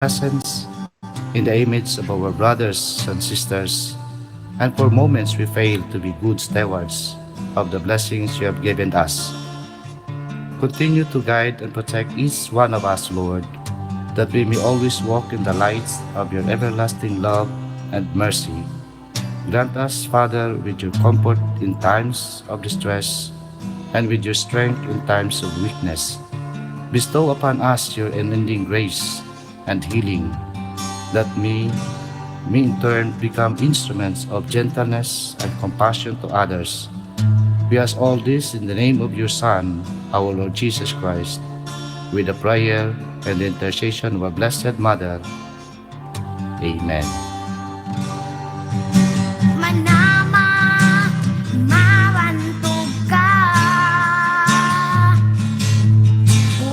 presence in the image of our brothers and sisters, and for moments we fail to be good stewards of the blessings you have given us. Continue to guide and protect each one of us, Lord, that we may always walk in the lights of your everlasting love and mercy. Grant us, Father, with your comfort in times of distress and with your strength in times of weakness. Bestow upon us your unending grace and healing, that may in turn become instruments of gentleness and compassion to others. We ask all this in the name of your Son, our Lord Jesus Christ, with the prayer and the intercession of our Blessed Mother. Amen. Manama, mabantog ka.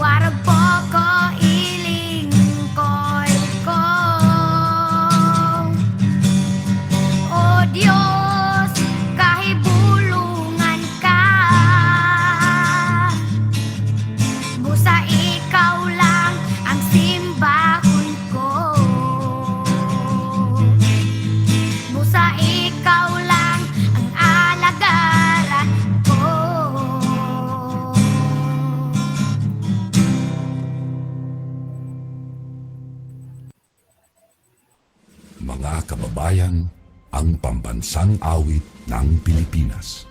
Warpo ko iling ko'y ko. O Diyos, kahibulungan ka. Busa ikaw lang ang simbahon ko. Busa ikaw lang ang alagaran ko. Mga kababayan, ang pambansang awit ng Pilipinas.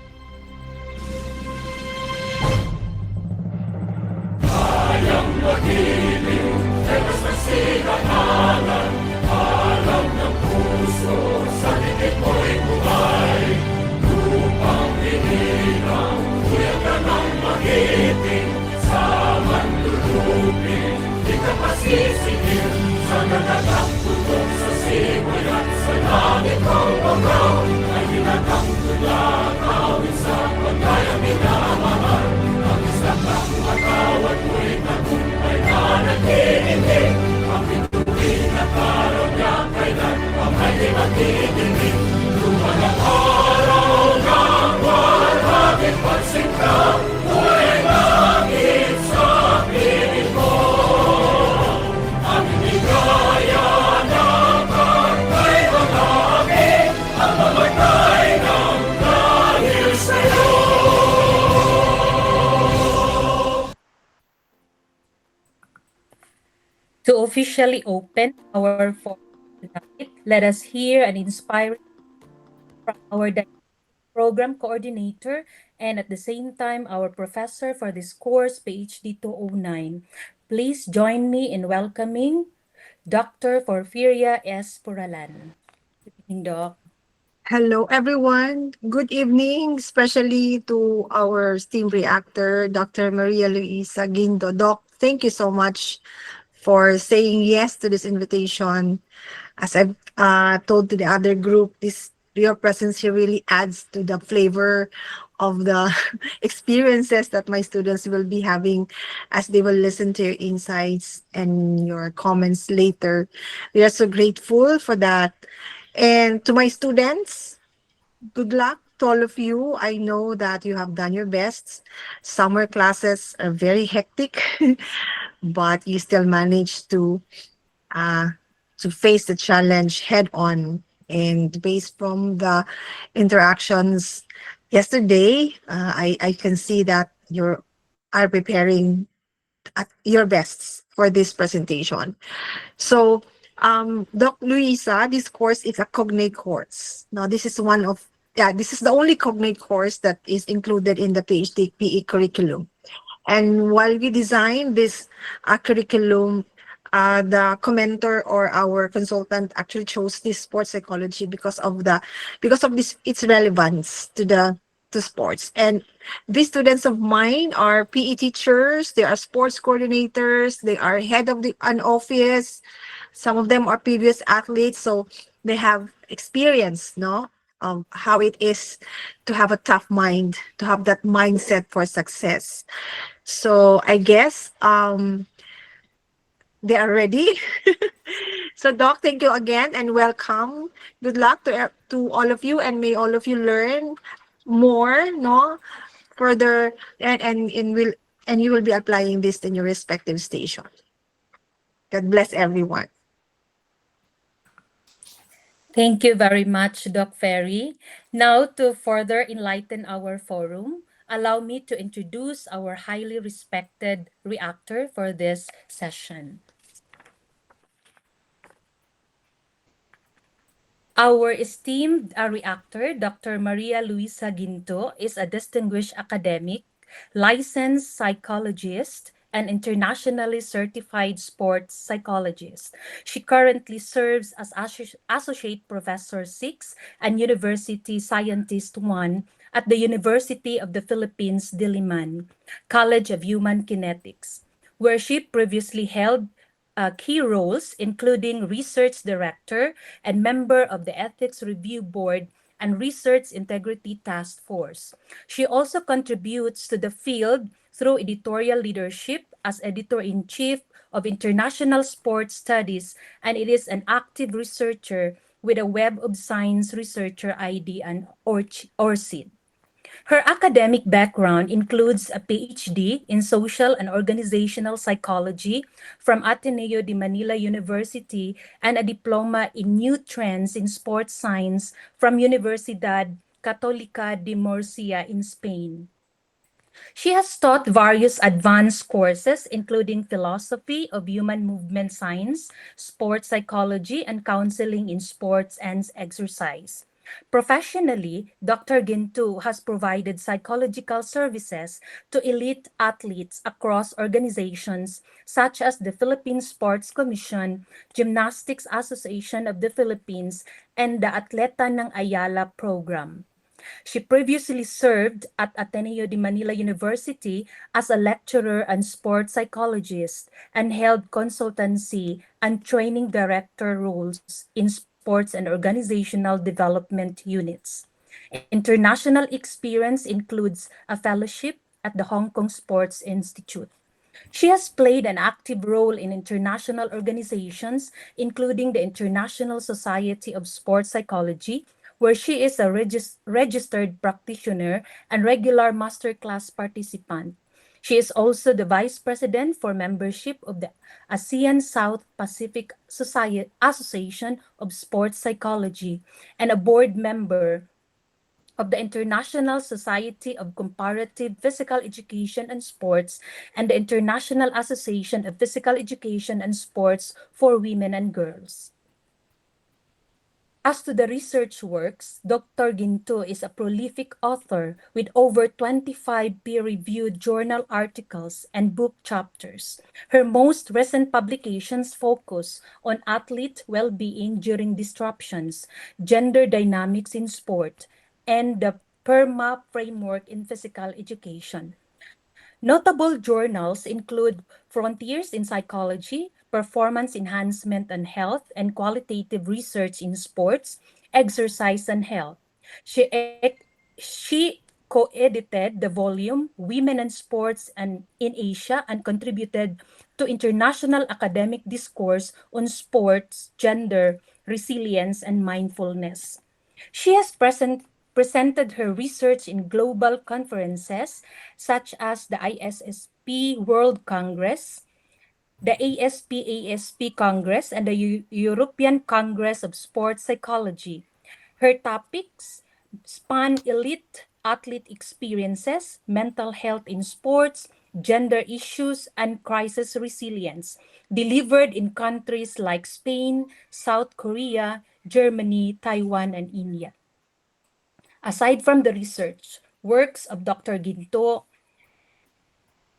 To officially open our fourth tonight, let us hear an inspiring from our program coordinator and at the same time our professor for this course, PhD 209. Please join me in welcoming Dr. Porfiria S. Puralan. Good evening, Doc. Hello, everyone. Good evening, especially to our STEAM reactor, Dr. Maria Luisa Guindo. Doc, thank you so much for saying yes to this invitation. As I've told to the other group, your presence here really adds to the flavor of the experiences that my students will be having as they will listen to your insights and your comments later. We are so grateful for that. And to my students, good luck to all of you. I know that you have done your best. Summer classes are very hectic, but you still managed uh, to face the challenge head on. And based from the interactions yesterday, I can see that you are preparing at your best for this presentation. So, Doc Luisa, this course is a Cognate course. Now, this is the only Cognate course that is included in the PhD PE curriculum. And while we designed this curriculum, the commenter or our consultant actually chose this sports psychology because of this its relevance to sports. And these students of mine are PE teachers, they are sports coordinators, they are head of an office. Some of them are previous athletes, so they have experience, no, how it is to have a tough mind, to have that mindset for success. So I guess they are ready. So Doc, thank you again and welcome. Good luck to all of you, and may all of you learn more, no, further, and you will be applying this in your respective station. God bless everyone. Thank you very much, Doc Ferry. Now, to further enlighten our forum, allow me to introduce our highly respected reactor for this session. Our esteemed reactor, Dr. Maria Luisa Ginto, is a distinguished academic, licensed psychologist, and internationally certified sports psychologist. She currently serves as Associate Professor 6 and University Scientist 1 at the University of the Philippines, Diliman, College of Human Kinetics, where she previously held key roles, including research director and member of the Ethics Review Board and Research Integrity Task Force. She also contributes to the field through editorial leadership as editor-in-chief of International Sports Studies, and it is an active researcher with a Web of Science Researcher ID and ORCID. Her academic background includes a PhD in social and organizational psychology from Ateneo de Manila University and a diploma in new trends in sports science from Universidad Católica de Murcia in Spain. She has taught various advanced courses, including philosophy of human movement science, sports psychology, and counseling in sports and exercise. Professionally, Dr. Gintu has provided psychological services to elite athletes across organizations such as the Philippine Sports Commission, Gymnastics Association of the Philippines, and the Atleta ng Ayala program. She previously served at Ateneo de Manila University as a lecturer and sports psychologist and held consultancy and training director roles in sports and organizational development units. International experience includes a fellowship at the Hong Kong Sports Institute. She has played an active role in international organizations, including the International Society of Sports Psychology, where she is a registered practitioner and regular masterclass participant. She is also the vice president for membership of the ASEAN South Pacific Association of Sports Psychology and a board member of the International Society of Comparative Physical Education and Sports and the International Association of Physical Education and Sports for Women and Girls. As to the research works, Dr. Ginto is a prolific author with over 25 peer-reviewed journal articles and book chapters. Her most recent publications focus on athlete well-being during disruptions, gender dynamics in sport, and the PERMA framework in physical education. Notable journals include Frontiers in Psychology, Performance Enhancement and Health, and Qualitative Research in Sports, Exercise and Health. She co-edited the volume Women and Sports and in Asia and contributed to international academic discourse on sports, gender, resilience, and mindfulness. She has presented her research in global conferences such as the ISSP World Congress, the ASP Congress, and the European Congress of Sports Psychology. Her topics span elite athlete experiences, mental health in sports, gender issues, and crisis resilience, delivered in countries like Spain, South Korea, Germany, Taiwan, and India. Aside from the research works of Dr. Ginto,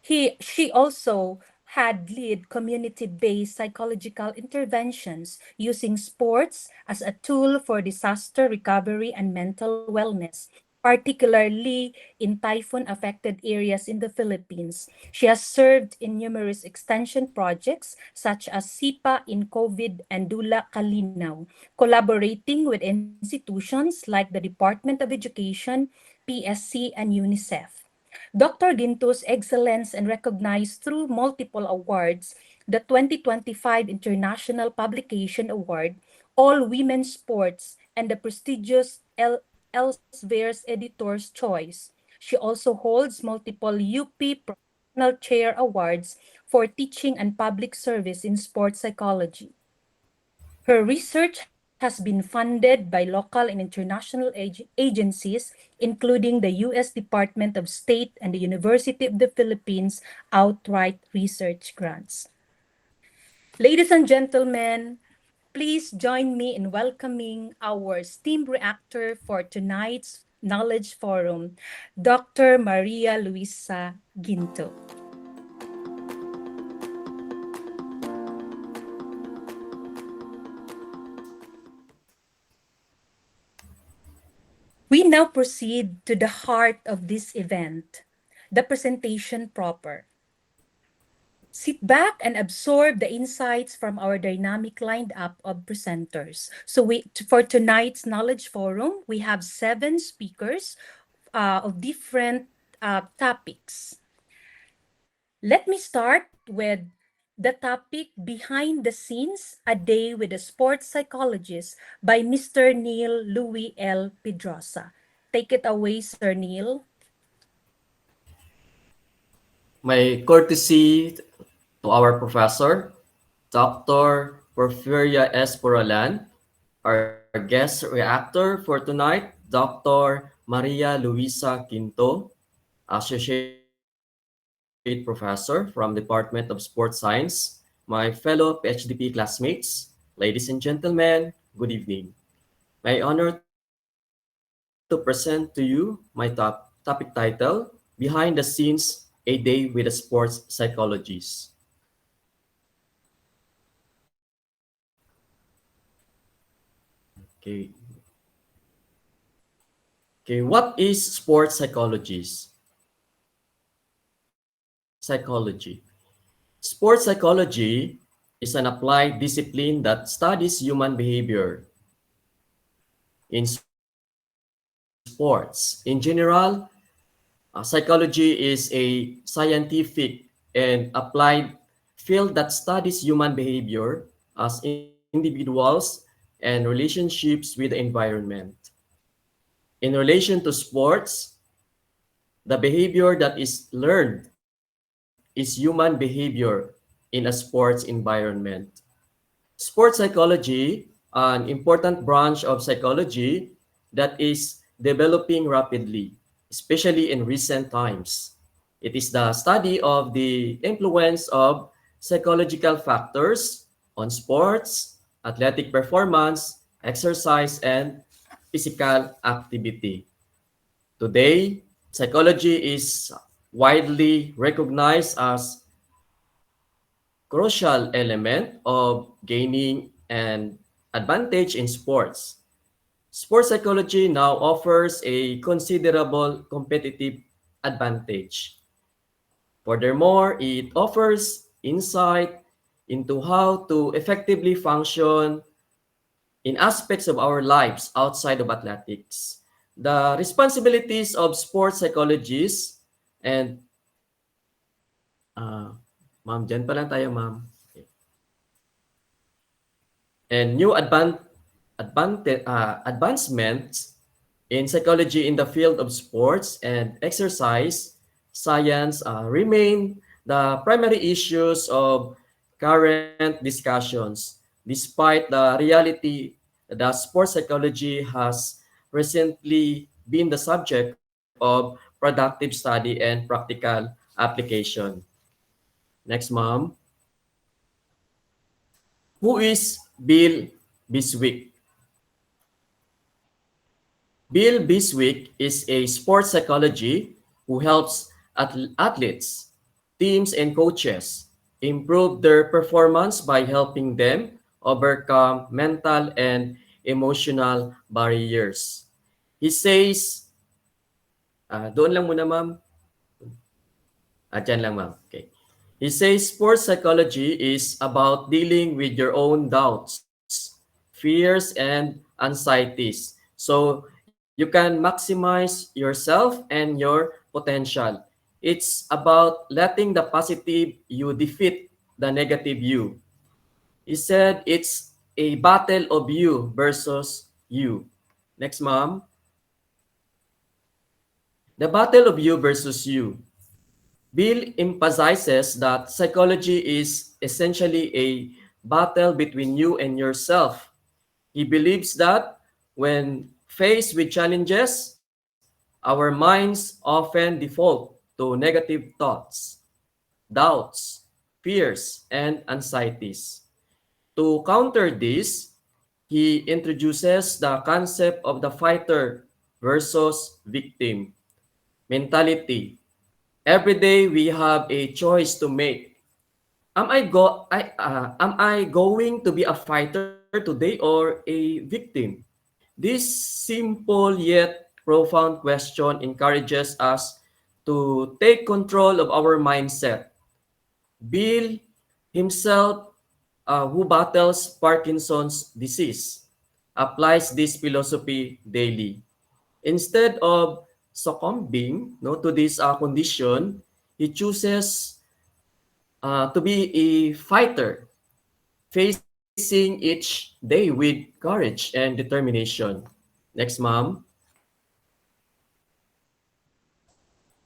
she also had lead community-based psychological interventions using sports as a tool for disaster recovery and mental wellness, particularly in typhoon-affected areas in the Philippines. She has served in numerous extension projects such as SIPA in COVID and Dula Kalinaw, collaborating with institutions like the Department of Education, PSC, and UNICEF. Dr. Ginto's excellence and recognized through multiple awards, the 2025 International Publication Award, All Women's Sports, and the prestigious Elsevier's Editor's Choice. She also holds multiple UP Professional Chair Awards for teaching and public service in sports psychology. Her research has been funded by local and international agencies, including the U.S. Department of State and the University of the Philippines outright research grants. Ladies and gentlemen, please join me in welcoming our STEAM reactor for tonight's Knowledge Forum, Dr. Maria Luisa Ginto. We now proceed to the heart of this event, the presentation proper. Sit back and absorb the insights from our dynamic lined up of presenters. So for tonight's Knowledge Forum, we have 7 speakers of different topics. Let me start with the topic Behind the Scenes, A Day with a Sports Psychologist by Mr. Neil Louis L. Pedrosa. Take it away, Sir Neil. My courtesy to our professor, Dr. Porfiria S. Puralan, our guest reactor for tonight, Dr. Maria Luisa Quinto, Associate Professor from Department of Sports Science, my fellow PhDP classmates, ladies and gentlemen, good evening. My honor to present to you my topic title, Behind the Scenes, A Day with a Sports Psychologist. Okay. What is sports psychologist? Psychology. Sports psychology is an applied discipline that studies human behavior in sports. In general, psychology is a scientific and applied field that studies human behavior as individuals and relationships with the environment. In relation to sports, the behavior that is learned is human behavior in a sports environment. Sports psychology, an important branch of psychology that is developing rapidly, especially in recent times. It is the study of the influence of psychological factors on sports, athletic performance, exercise, and physical activity. Today, psychology is widely recognized as crucial element of gaining an advantage in sports. Sports psychology now offers a considerable competitive advantage. Furthermore, it offers insight into how to effectively function in aspects of our lives outside of athletics. The responsibilities of sports psychologists and ma'am, dyan pa lang tayo, ma'am. Okay. And new advancements in psychology in the field of sports and exercise science remain the primary issues of current discussions, despite the reality that sports psychology has recently been the subject of productive study and practical application. Next, ma'am. Who is Bill Biswick? Bill Biswick is a sports psychologist who helps athletes, teams, and coaches improve their performance by helping them overcome mental and emotional barriers. He says, doon lang muna, ma'am. Dyan lang, ma'am. Okay. He says sports psychology is about dealing with your own doubts, fears, and anxieties. So you can maximize yourself and your potential. It's about letting the positive you defeat the negative you. He said it's a battle of you versus you. Next, ma'am. The battle of you versus you. Bill emphasizes that psychology is essentially a battle between you and yourself. He believes that when faced with challenges, our minds often default to negative thoughts, doubts, fears, and anxieties. To counter this, he introduces the concept of the fighter versus victim mentality. Every day we have a choice to make. Am I going to be a fighter today or a victim? This simple yet profound question encourages us to take control of our mindset. Bill himself, who battles Parkinson's disease, applies this philosophy daily. Instead of succumbing to this condition, he chooses to be a fighter, facing each day with courage and determination. Next, ma'am.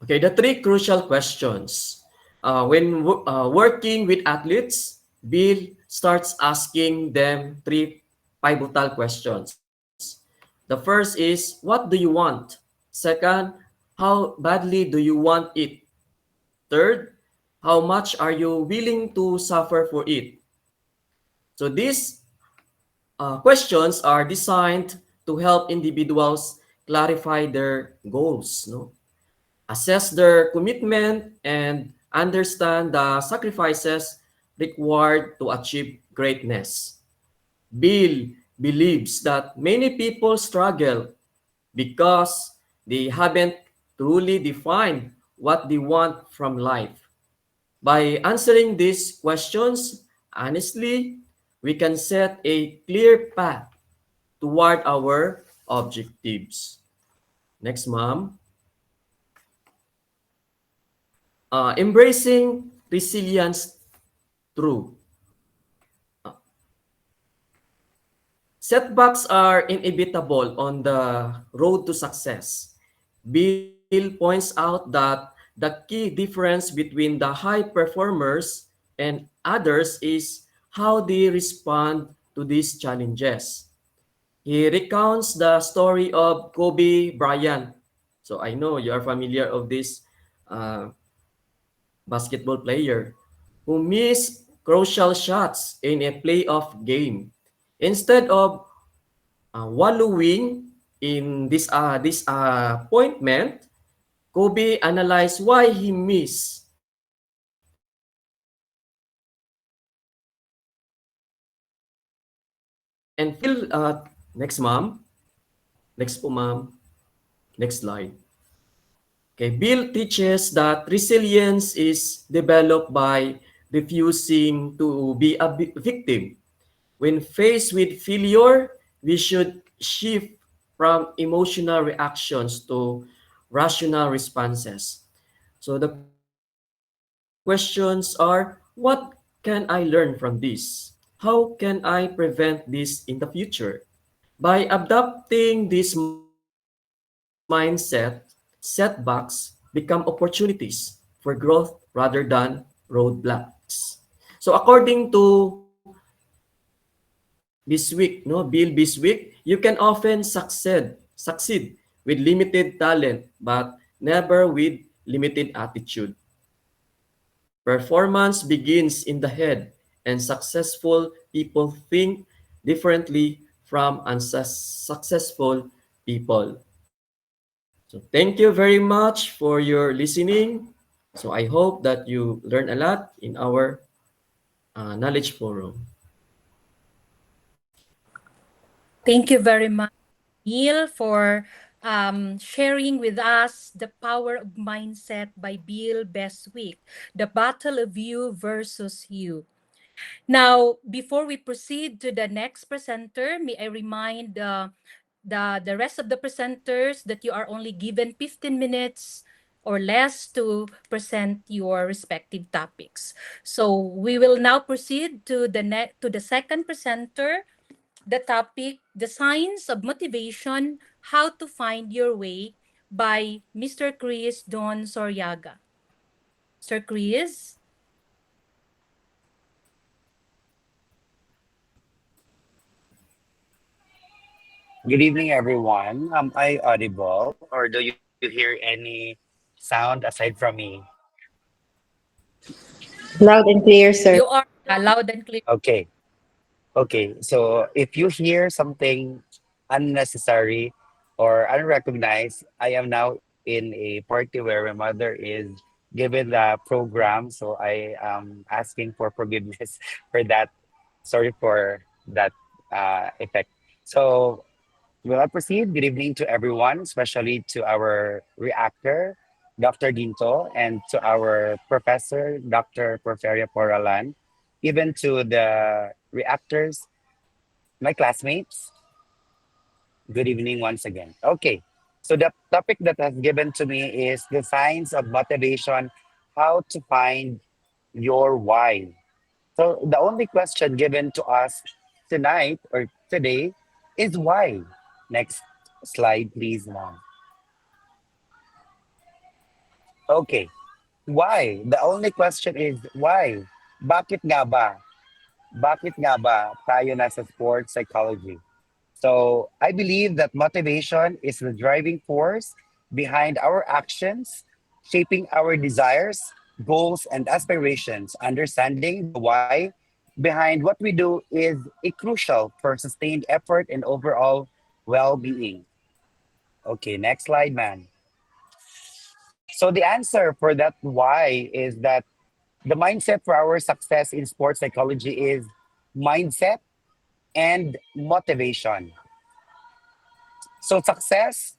Okay, the three crucial questions. When working with athletes, Bill starts asking them three pivotal questions. The first is, what do you want? Second, how badly do you want it? Third, how much are you willing to suffer for it? So these questions are designed to help individuals clarify their goals, no? Assess their commitment, and understand the sacrifices required to achieve greatness. Bill believes that many people struggle because they haven't truly defined what they want from life. By answering these questions honestly, we can set a clear path toward our objectives. Next, ma'am. Embracing resilience through. Setbacks are inevitable on the road to success. Bill points out that the key difference between the high performers and others is how they respond to these challenges. He recounts the story of Kobe Bryant. So I know you are familiar of this uh, basketball player who missed crucial shots in a playoff game. Instead of wallowing in this appointment, Kobe analyzed why he missed and feel next ma'am. Next po ma'am. Next slide. Okay, Bill teaches that resilience is developed by refusing to be a victim. When faced with failure, we should shift from emotional reactions to rational responses. So the questions are, what can I learn from this? How can I prevent this in the future? By adopting this mindset, setbacks become opportunities for growth rather than roadblocks. So according to Biswick, no, Bill Biswick, you can often succeed with limited talent, but never with limited attitude. Performance begins in the head, and successful people think differently from unsuccessful people. So thank you very much for your listening. So I hope that you learn a lot in our knowledge forum. Thank you very much, Neil, for sharing with us The Power of Mindset by Bill Beswick, The Battle of You versus You. Now, before we proceed to the next presenter, may I remind the rest of the presenters that you are only given 15 minutes or less to present your respective topics. So we will now proceed to the second presenter, the topic, The Science of Motivation, How to Find Your Way by Mr. Chris Don Soryaga. Sir Chris? Good evening, everyone. Am I audible, or do you hear any sound aside from me? Loud and clear, sir. You are loud and clear. Okay. Okay. So if you hear something unnecessary or unrecognized, I am now in a party where my mother is given the program. So I am asking for forgiveness for that. Sorry for that effect. So will I proceed? Good evening to everyone, especially to our reactor, Dr. Ginto, and to our professor, Dr. Porferia Poralan, even to the reactors, my classmates. Good evening once again. Okay, so the topic that has given to me is the signs of motivation, how to find your why. So the only question given to us tonight or today is why. Next slide, please, ma'am. Okay. Why? The only question is why? Bakit nga ba? Bakit nga ba tayo nasa sports psychology? So I believe that motivation is the driving force behind our actions, shaping our desires, goals, and aspirations. Understanding the why behind what we do is a crucial for sustained effort and overall well-being. Okay, next slide, man. So the answer for that why is that the mindset for our success in sports psychology is mindset and motivation. So success,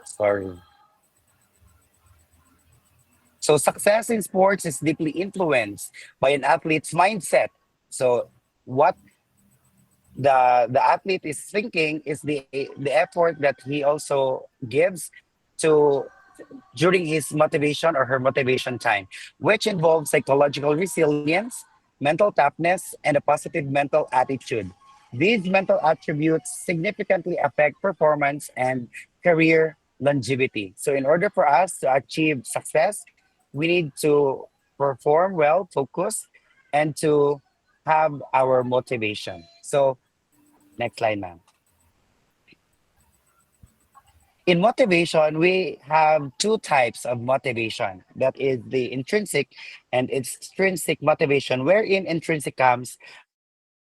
sorry. So success in sports is deeply influenced by an athlete's mindset. So what the athlete is thinking is the effort that he also gives to during his motivation or her motivation time, which involves psychological resilience, mental toughness, and a positive mental attitude. These mental attributes significantly affect performance and career longevity. So, in order for us to achieve success, we need to perform well, focus, and to have our motivation. So, next slide, ma'am. In motivation, we have two types of motivation. That is the intrinsic and extrinsic motivation, wherein intrinsic comes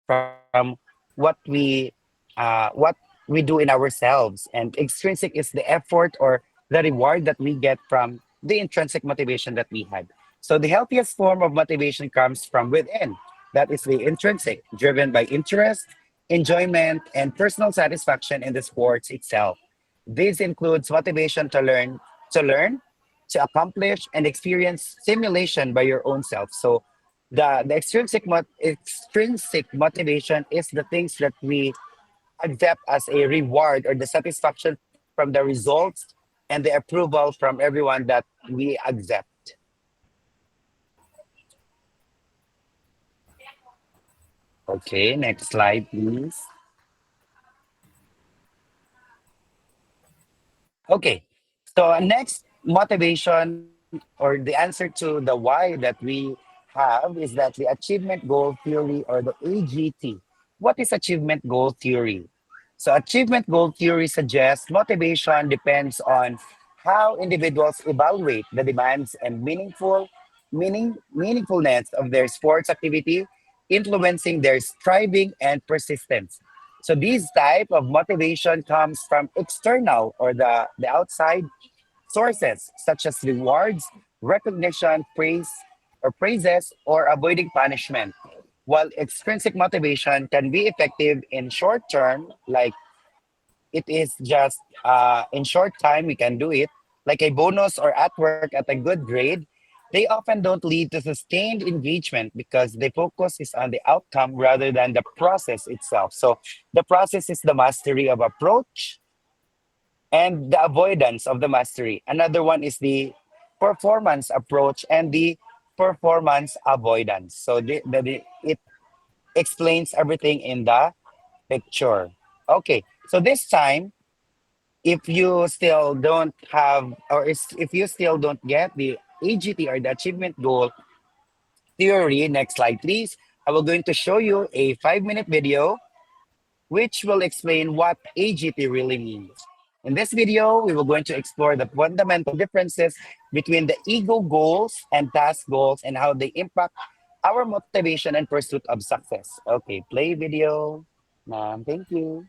from what we do in ourselves, and extrinsic is the effort or the reward that we get from the intrinsic motivation that we had. So the healthiest form of motivation comes from within. That is the intrinsic, driven by interest, enjoyment, and personal satisfaction in the sports itself. This includes motivation to learn, to accomplish, and experience stimulation by your own self. So, the extrinsic motivation is the things that we accept as a reward or the satisfaction from the results and the approval from everyone that we accept. Okay, next slide, please. Okay. So next motivation or the answer to the why that we have is that the achievement goal theory or the AGT. What is achievement goal theory? So achievement goal theory suggests motivation depends on how individuals evaluate the demands and meaningfulness of their sports activity, influencing their striving and persistence. So this type of motivation comes from external or the outside sources such as rewards, recognition, praises, or avoiding punishment. While extrinsic motivation can be effective in short term, like it is just in short time we can do it, like a bonus or at work at a good grade, they often don't lead to sustained engagement because the focus is on the outcome rather than the process itself. So the process is the mastery of approach and the avoidance of the mastery. Another one is the performance approach and the performance avoidance. So it explains everything in the picture. Okay, so this time, if you still don't have, if you still don't get the AGT or the achievement goal theory, next slide, please. I will going to show you a 5-minute video which will explain what AGT really means. In this video, we will going to explore the fundamental differences between the ego goals and task goals and how they impact our motivation and pursuit of success. Okay, play video. Ma'am, thank you.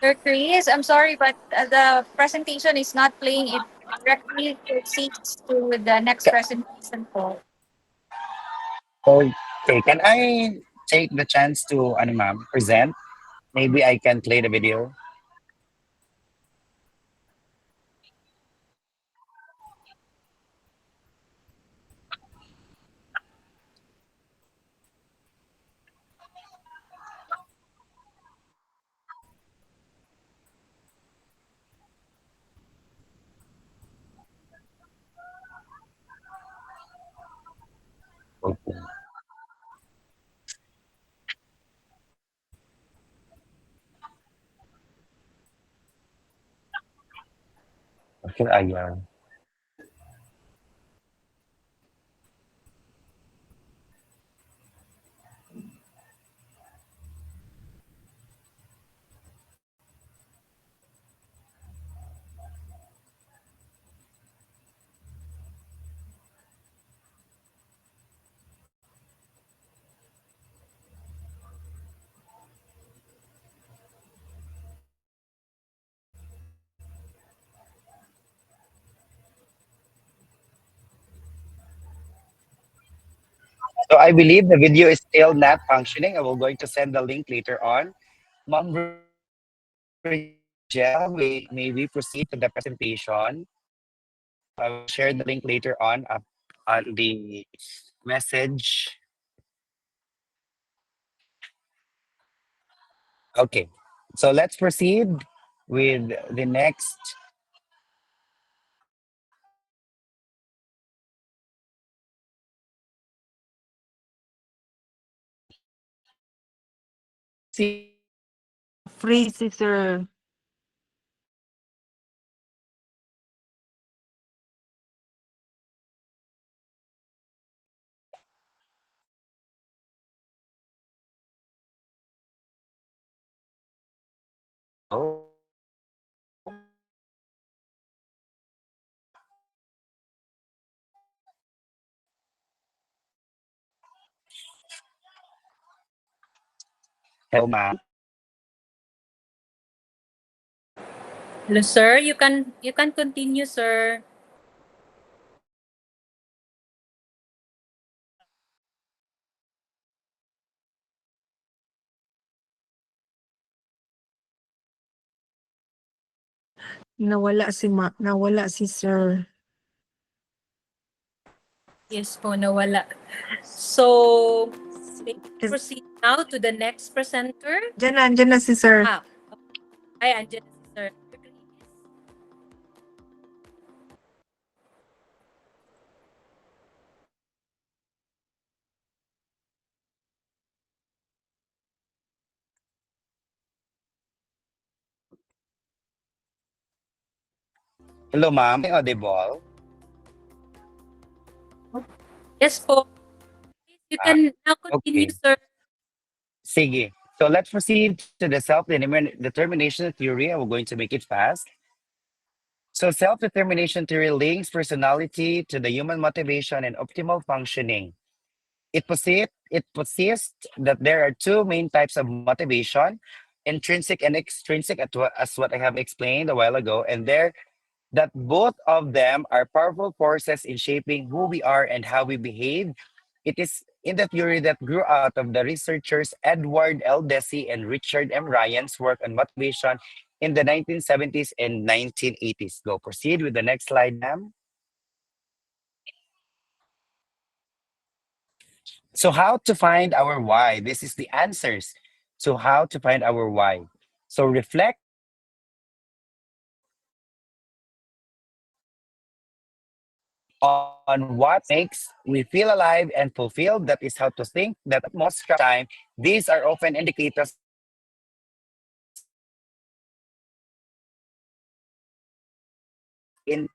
Sir Chris, I'm sorry, but the presentation is not playing. It directly proceeds to the next presentation po. Okay, can I take the chance to ano ma'am, present? Maybe I can play the video. Okay. Okay, ayaw. So I believe the video is still not functioning. I will going to send the link later on. Ma'am Rachel, we maybe proceed to the presentation. I will share the link later on the message. Okay, so let's proceed with the next. See, Free, Sir. oh, hello, ma'am. Hello, sir. You can continue, sir. Nawala si Sir. Yes po, nawala. So, may we proceed now to the next presenter. Andyan na si Sir. Ah, ay, andyan na si sir. Please. Hello, ma'am. Am I audible? Yes po. You Ah, can now continue, okay. sir. Sige. So let's proceed to the self-determination theory. I'm going to make it fast. So self-determination theory links personality to the human motivation and optimal functioning. It persists that there are two main types of motivation, intrinsic and extrinsic, as what I have explained a while ago, and there that both of them are powerful forces in shaping who we are and how we behave. It is in the theory that grew out of the researchers Edward L. Deci and Richard M. Ryan's work on motivation in the 1970s and 1980s. Go proceed with the next slide, ma'am. So how to find our why? This is the answers to how to find our why. So reflect on what makes we feel alive and fulfilled. That is how to think that most time these are often indicators in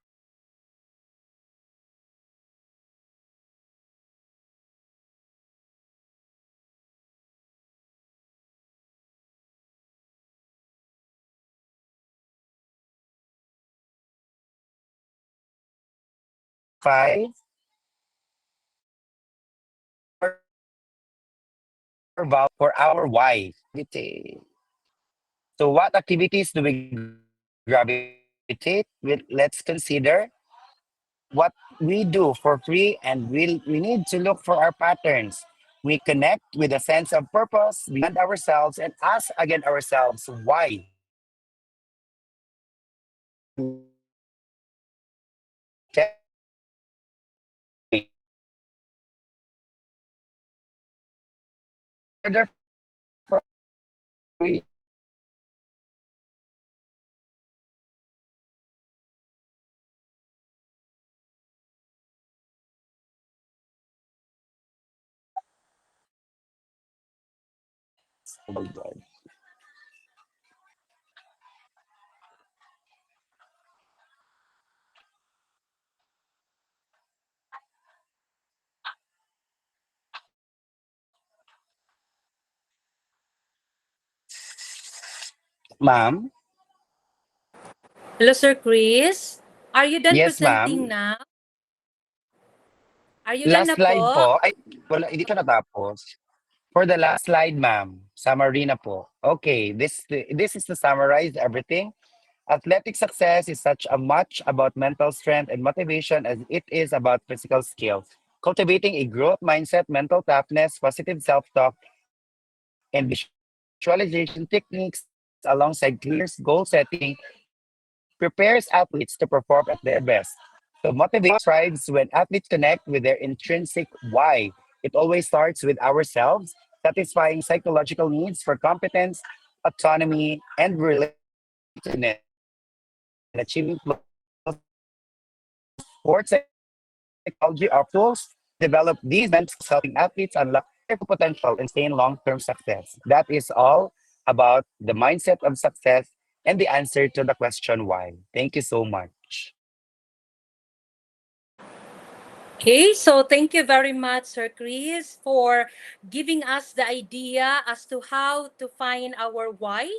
five for our why. So what activities do we gravitate with? Let's consider what we do for free, and we need to look for our patterns. We connect with a sense of purpose beyond ourselves and ask again ourselves why. Order for free. Oh my God. Ma'am? Hello, Sir Chris. Are you done Yes, presenting ma'am. now? Are you done Last na slide po? po. Ay, wala, hindi pa natapos. For the last slide, ma'am. Summary na po. Okay, this is to summarize everything. Athletic success is such a much about mental strength and motivation as it is about physical skill. Cultivating a growth mindset, mental toughness, positive self-talk, and visualization techniques alongside clear goal setting prepares athletes to perform at their best. So motivation thrives when athletes connect with their intrinsic why. It always starts with ourselves, satisfying psychological needs for competence, autonomy, and relatedness, and achieving sports psychology are tools develop these mental skills, helping athletes unlock their full potential and stay in long-term success. That is all about the mindset of success and the answer to the question why. Thank you so much. Okay, so thank you very much, Sir Chris, for giving us the idea as to how to find our why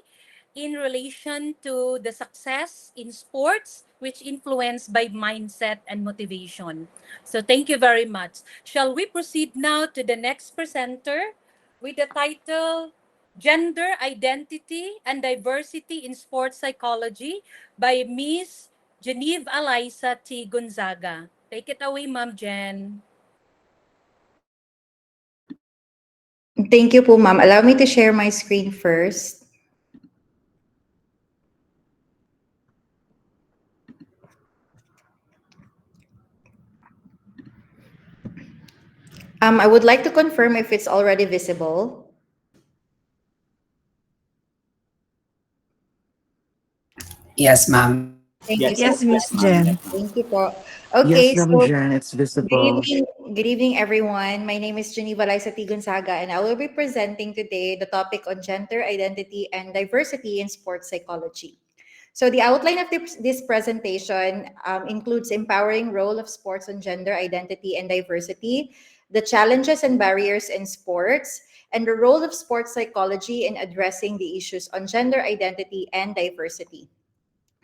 in relation to the success in sports, which influenced by mindset and motivation. So thank you very much. Shall we proceed now to the next presenter with the title Gender Identity and Diversity in Sports Psychology by Miss Genevieve Eliza T. Gonzaga. Take it away, Ma'am Jen. Thank you po, ma'am. Allow me to share my screen first. I would like to confirm if it's already visible. Yes, ma'am. Thank you Yes. so Yes, Miss much. Jen. Thank you po. Yes, Okay, Ma'am so Jen, it's good visible. evening, everyone. My name is Geneva Liza T. Gonzaga, and I will be presenting today the topic on gender identity and diversity in sports psychology. So the outline of this presentation includes empowering role of sports on gender identity and diversity, the challenges and barriers in sports, and the role of sports psychology in addressing the issues on gender identity and diversity.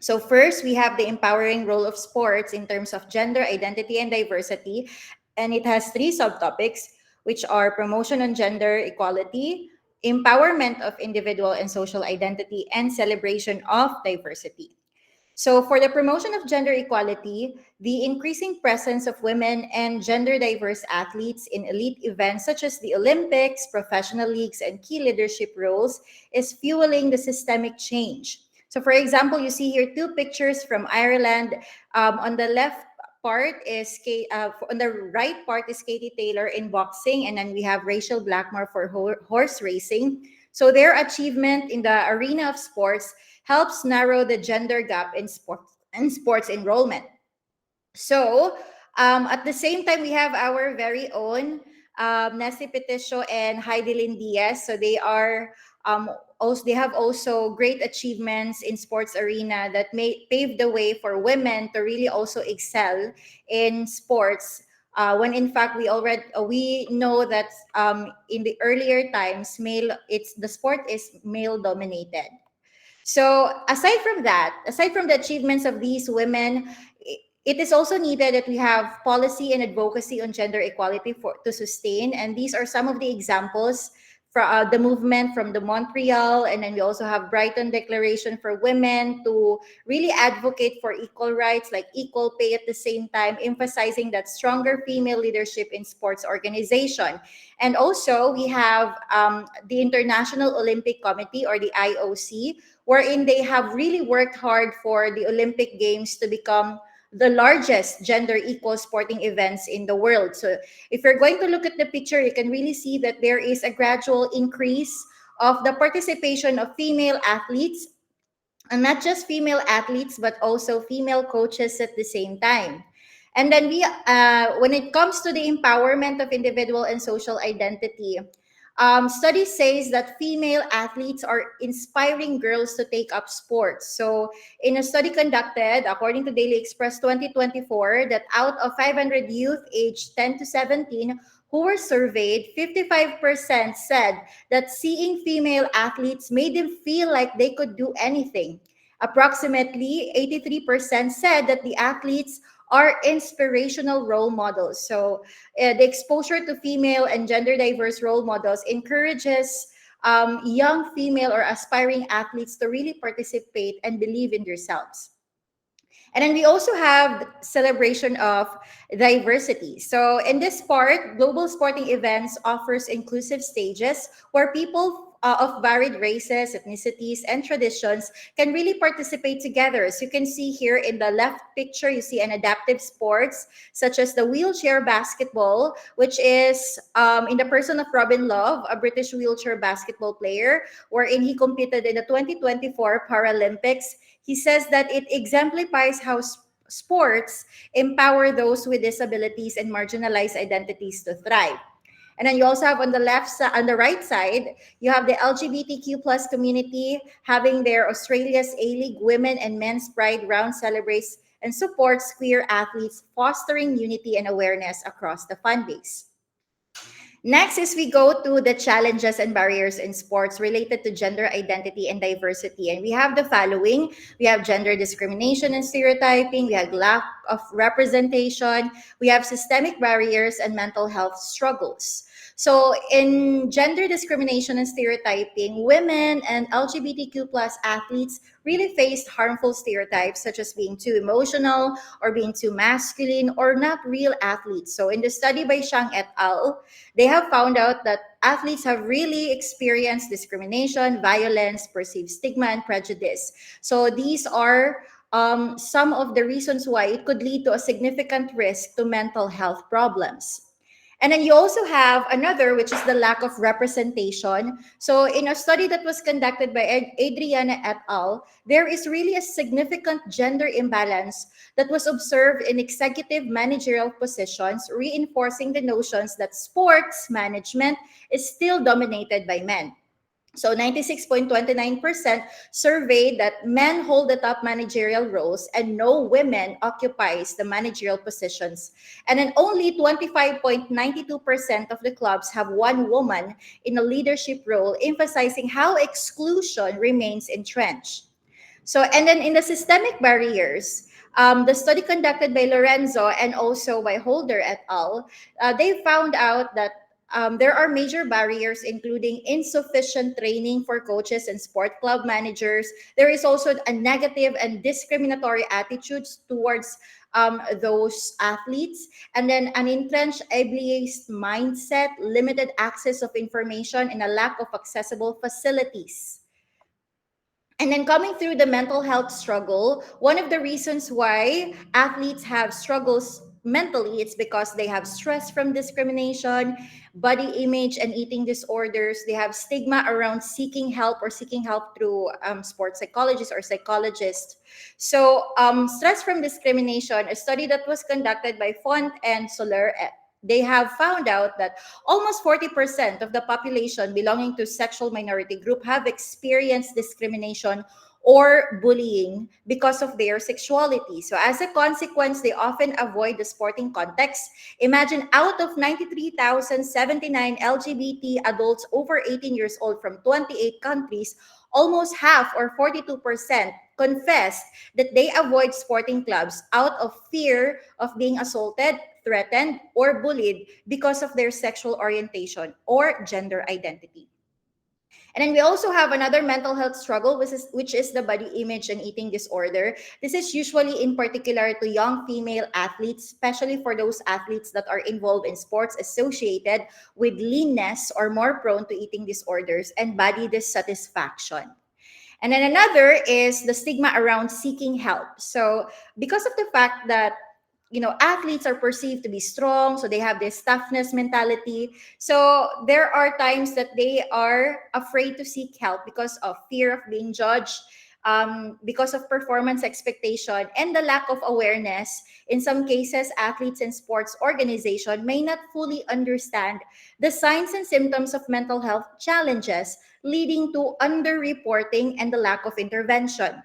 So first, we have the empowering role of sports in terms of gender identity and diversity, and it has three subtopics, which are promotion on gender equality, empowerment of individual and social identity, and celebration of diversity. So, for the promotion of gender equality, the increasing presence of women and gender diverse athletes in elite events such as the Olympics, professional leagues, and key leadership roles is fueling the systemic change. So, for example, you see here two pictures from Ireland. On the left part is on the right part is Katie Taylor in boxing, and then we have Rachel Blackmore for horse racing. So, their achievement in the arena of sports helps narrow the gender gap in sports enrollment. So, at the same time, we have our very own Nessie Peticio and Heidelin Diaz. So they are they have also great achievements in sports arena that may pave the way for women to really also excel in sports. When in fact we know that in the earlier times, the sport is male dominated. So aside from the achievements of these women, it is also needed that we have policy and advocacy on gender equality to sustain. And these are some of the examples for the movement from the Montreal, and then we also have Brighton Declaration for Women to really advocate for equal rights, like equal pay at the same time, emphasizing that stronger female leadership in sports organization. And also we have the International Olympic Committee, or the IOC, wherein they have really worked hard for the Olympic Games to become the largest gender equal sporting events in the world. So if you're going to look at the picture, you can really see that there is a gradual increase of the participation of female athletes, and not just female athletes, but also female coaches at the same time. And then when it comes to the empowerment of individual and social identity, studies says that female athletes are inspiring girls to take up sports. So in a study conducted, according to Daily Express 2024, that out of 500 youth aged 10 to 17 who were surveyed, 55% said that seeing female athletes made them feel like they could do anything. Approximately 83% said that the athletes are inspirational role models. So the exposure to female and gender diverse role models encourages young female or aspiring athletes to really participate and believe in themselves. And then we also have celebration of diversity. So in this part, Global Sporting Events offers inclusive stages where people of varied races, ethnicities, and traditions can really participate together. As you can see here in the left picture, you see an adaptive sports such as the wheelchair basketball, which is in the person of Robin Love, a British wheelchair basketball player, wherein he competed in the 2024 Paralympics. He says that it exemplifies how sports empower those with disabilities and marginalized identities to thrive. And then you also have on the right side, you have the LGBTQ plus community having their Australia's A-League Women and Men's Pride Round celebrates and supports queer athletes, fostering unity and awareness across the fan base. Next is we go to the challenges and barriers in sports related to gender identity and diversity. And we have the following. We have gender discrimination and stereotyping. We have lack of representation. We have systemic barriers and mental health struggles. So in gender discrimination and stereotyping, women and LGBTQ plus athletes really faced harmful stereotypes such as being too emotional or being too masculine or not real athletes. So in the study by Shang et al., they have found out that athletes have really experienced discrimination, violence, perceived stigma, and prejudice. So these are some of the reasons why it could lead to a significant risk to mental health problems. And then you also have another, which is the lack of representation. So in a study that was conducted by Adriana et al., there is really a significant gender imbalance that was observed in executive managerial positions, reinforcing the notions that sports management is still dominated by men. So 96.29% surveyed that men hold the top managerial roles and no women occupies the managerial positions. And then only 25.92% of the clubs have one woman in a leadership role, emphasizing how exclusion remains entrenched. So, and then in the systemic barriers, the study conducted by Lorenzo and also by Holder et al., they found out that there are major barriers, including insufficient training for coaches and sport club managers. There is also a negative and discriminatory attitudes towards those athletes, and then an entrenched ableist mindset, limited access of information, and a lack of accessible facilities. And then coming through the mental health struggle, one of the reasons why athletes have struggles mentally, it's because they have stress from discrimination, body image and eating disorders. They have stigma around seeking help or seeking help through sports psychologists or psychologists. So stress from discrimination, a study that was conducted by Font and Soler they have found out that almost 40% of the population belonging to sexual minority group have experienced discrimination or bullying because of their sexuality. So as a consequence, they often avoid the sporting context. Imagine, out of 93,079 LGBT adults over 18 years old from 28 countries, almost half, or 42%, confessed that they avoid sporting clubs out of fear of being assaulted, threatened, or bullied because of their sexual orientation or gender identity. And then we also have another mental health struggle, which is the body image and eating disorder. This is usually in particular to young female athletes, especially for those athletes that are involved in sports associated with leanness or more prone to eating disorders and body dissatisfaction. And then another is the stigma around seeking help. So because of the fact that athletes are perceived to be strong, so they have this toughness mentality. So there are times that they are afraid to seek help because of fear of being judged, because of performance expectation and the lack of awareness. In some cases, athletes and sports organization may not fully understand the signs and symptoms of mental health challenges, leading to underreporting and the lack of intervention.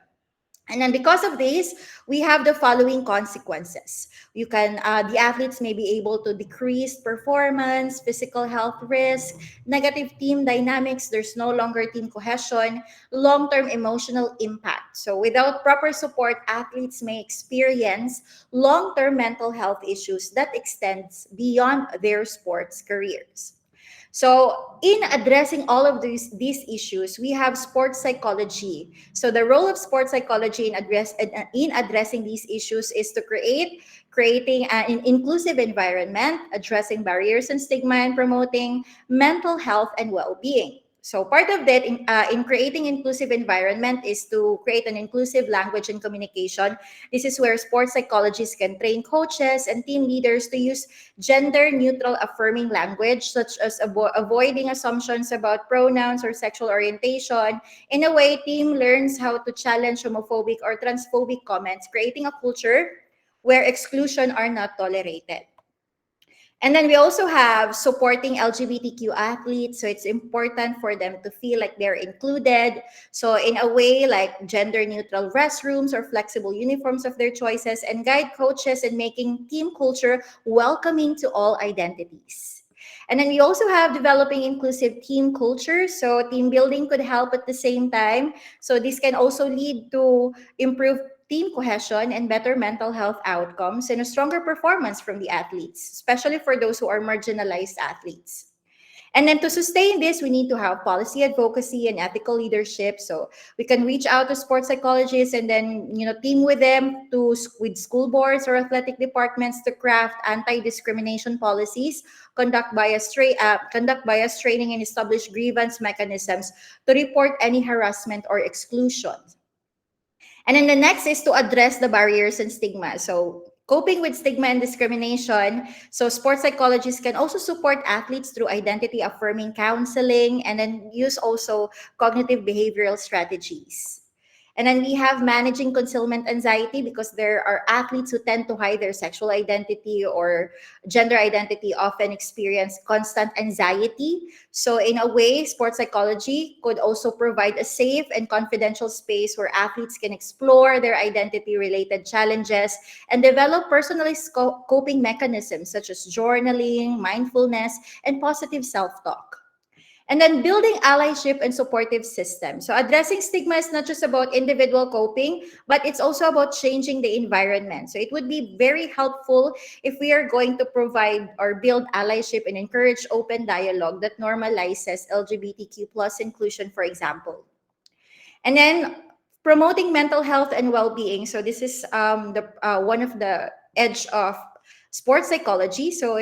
And then because of this, we have the following consequences. The athletes may be able to decrease performance, physical health risk, negative team dynamics, there's no longer team cohesion, long-term emotional impact. So without proper support, athletes may experience long-term mental health issues that extends beyond their sports careers. So in addressing all of these issues, we have sports psychology. So the role of sports psychology in addressing these issues is to creating an inclusive environment, addressing barriers and stigma, and promoting mental health and well-being. So part of that in creating inclusive environment is to create an inclusive language and communication. This is where sports psychologists can train coaches and team leaders to use gender-neutral affirming language, such as avoiding assumptions about pronouns or sexual orientation. In a way, team learns how to challenge homophobic or transphobic comments, creating a culture where exclusion are not tolerated. And then we also have supporting LGBTQ athletes. So it's important for them to feel like they're included. So in a way, like gender neutral restrooms or flexible uniforms of their choices, and guide coaches in making team culture welcoming to all identities. And then we also have developing inclusive team culture. So team building could help at the same time. So this can also lead to improved team cohesion and better mental health outcomes and a stronger performance from the athletes, especially for those who are marginalized athletes. And then to sustain this, we need to have policy advocacy and ethical leadership. So we can reach out to sports psychologists and then team with them with school boards or athletic departments to craft anti-discrimination policies, conduct bias training, and establish grievance mechanisms to report any harassment or exclusion. And then the next is to address the barriers and stigma. So coping with stigma and discrimination. So sports psychologists can also support athletes through identity affirming counseling, and then use also cognitive behavioral strategies. And then we have managing concealment anxiety, because there are athletes who tend to hide their sexual identity or gender identity, often experience constant anxiety. So in a way, sports psychology could also provide a safe and confidential space where athletes can explore their identity-related challenges and develop personalized coping mechanisms such as journaling, mindfulness, and positive self-talk. And then building allyship and supportive systems. So addressing stigma is not just about individual coping, but it's also about changing the environment. So it would be very helpful if we are going to provide or build allyship and encourage open dialogue that normalizes LGBTQ plus inclusion, for example. And then promoting mental health and well-being. So this is one of the edge of sports psychology. So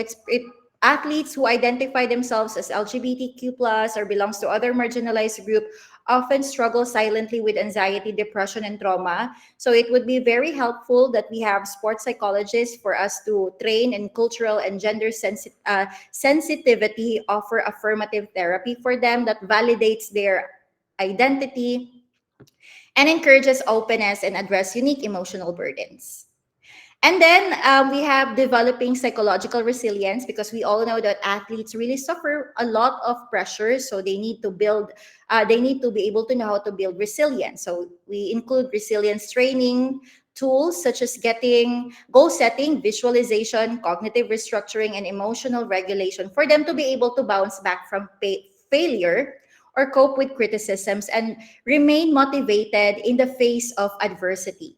athletes who identify themselves as LGBTQ plus or belongs to other marginalized group often struggle silently with anxiety, depression, and trauma. So it would be very helpful that we have sports psychologists for us to train in cultural and gender sensitivity, offer affirmative therapy for them that validates their identity and encourages openness and address unique emotional burdens. And then we have developing psychological resilience, because we all know that athletes really suffer a lot of pressure. So they need to build, they need to be able to know how to build resilience. So we include resilience training tools such as getting goal setting, visualization, cognitive restructuring, and emotional regulation for them to be able to bounce back from failure or cope with criticisms and remain motivated in the face of adversity.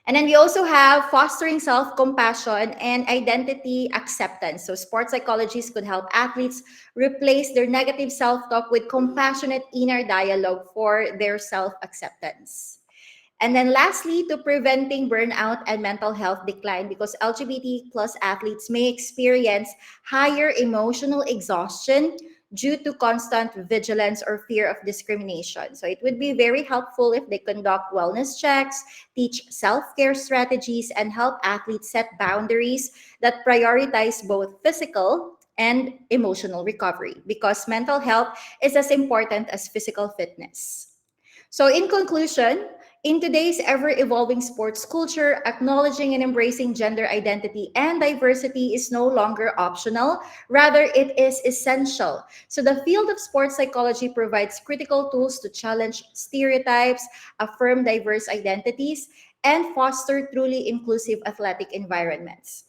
And then we also have fostering self compassion and identity acceptance. So, sports psychologists could help athletes replace their negative self talk with compassionate inner dialogue for their self acceptance. And then lastly, to preventing burnout and mental health decline, because LGBT plus athletes may experience higher emotional exhaustion due to constant vigilance or fear of discrimination. So it would be very helpful if they conduct wellness checks, teach self-care strategies, and help athletes set boundaries that prioritize both physical and emotional recovery, because mental health is as important as physical fitness. So, in conclusion, in today's ever evolving sports culture, acknowledging and embracing gender identity and diversity is no longer optional. Rather, it is essential. So, the field of sports psychology provides critical tools to challenge stereotypes, affirm diverse identities, and foster truly inclusive athletic environments.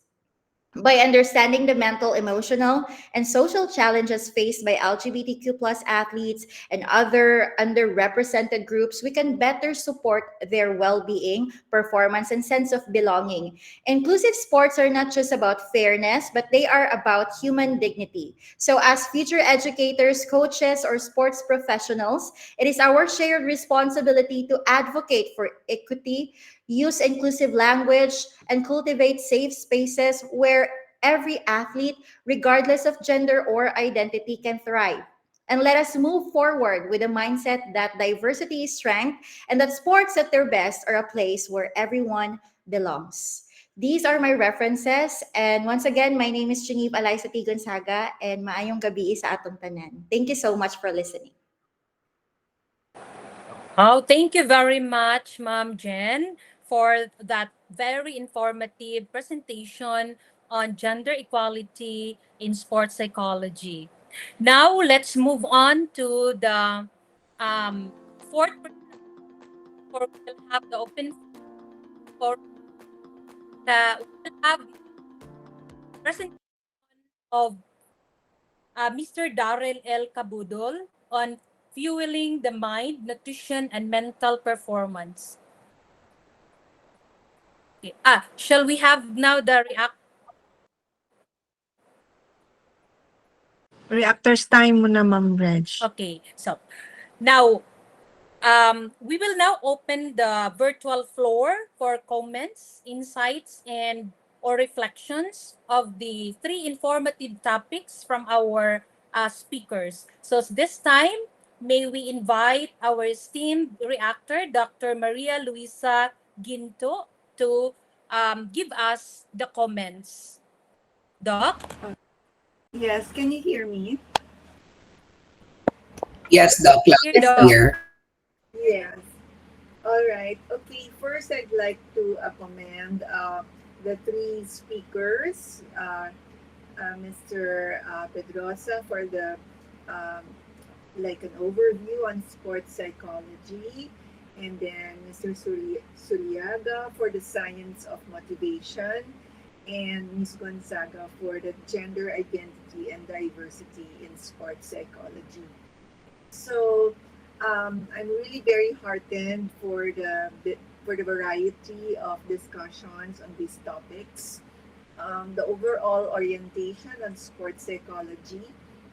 By understanding the mental, emotional, and social challenges faced by LGBTQ plus athletes and other underrepresented groups, we can better support their well-being, performance, and sense of belonging. Inclusive sports are not just about fairness, but they are about human dignity. So as future educators, coaches, or sports professionals, it is our shared responsibility to advocate for equity, use inclusive language, and cultivate safe spaces where every athlete, regardless of gender or identity, can thrive. And let us move forward with a mindset that diversity is strength and that sports at their best are a place where everyone belongs. These are my references. And once again, my name is Geneve Eliza T. Gonzaga, and maayong gabi sa atong tanan. Thank you so much for listening. Oh, thank you very much, Ma'am Jen, for that very informative presentation on gender equality in sports psychology. Now, let's move on to the fourth where we will have the open for we will have presentation of Mr. Darrell L. Cabudol on fueling the mind, nutrition, and mental performance. Okay. Shall we have now the Reactors time muna, Ma'am Reg. Okay, so now we will now open the virtual floor for comments, insights, and or reflections of the three informative topics from our speakers. So this time, may we invite our esteemed reactor, Dr. Maria Luisa Ginto, to give us the comments. Doc? Yes, can you hear me? Yes, Doc. Here, Doc. Here. Yes. All right. Okay, first I'd like to commend the three speakers, Mr. Pedrosa for the like an overview on sports psychology, and then Mr. Suryaga for the science of motivation, and Ms. Gonzaga for the gender identity and diversity in sports psychology. So I'm really very heartened for the variety of discussions on these topics. The overall orientation on sports psychology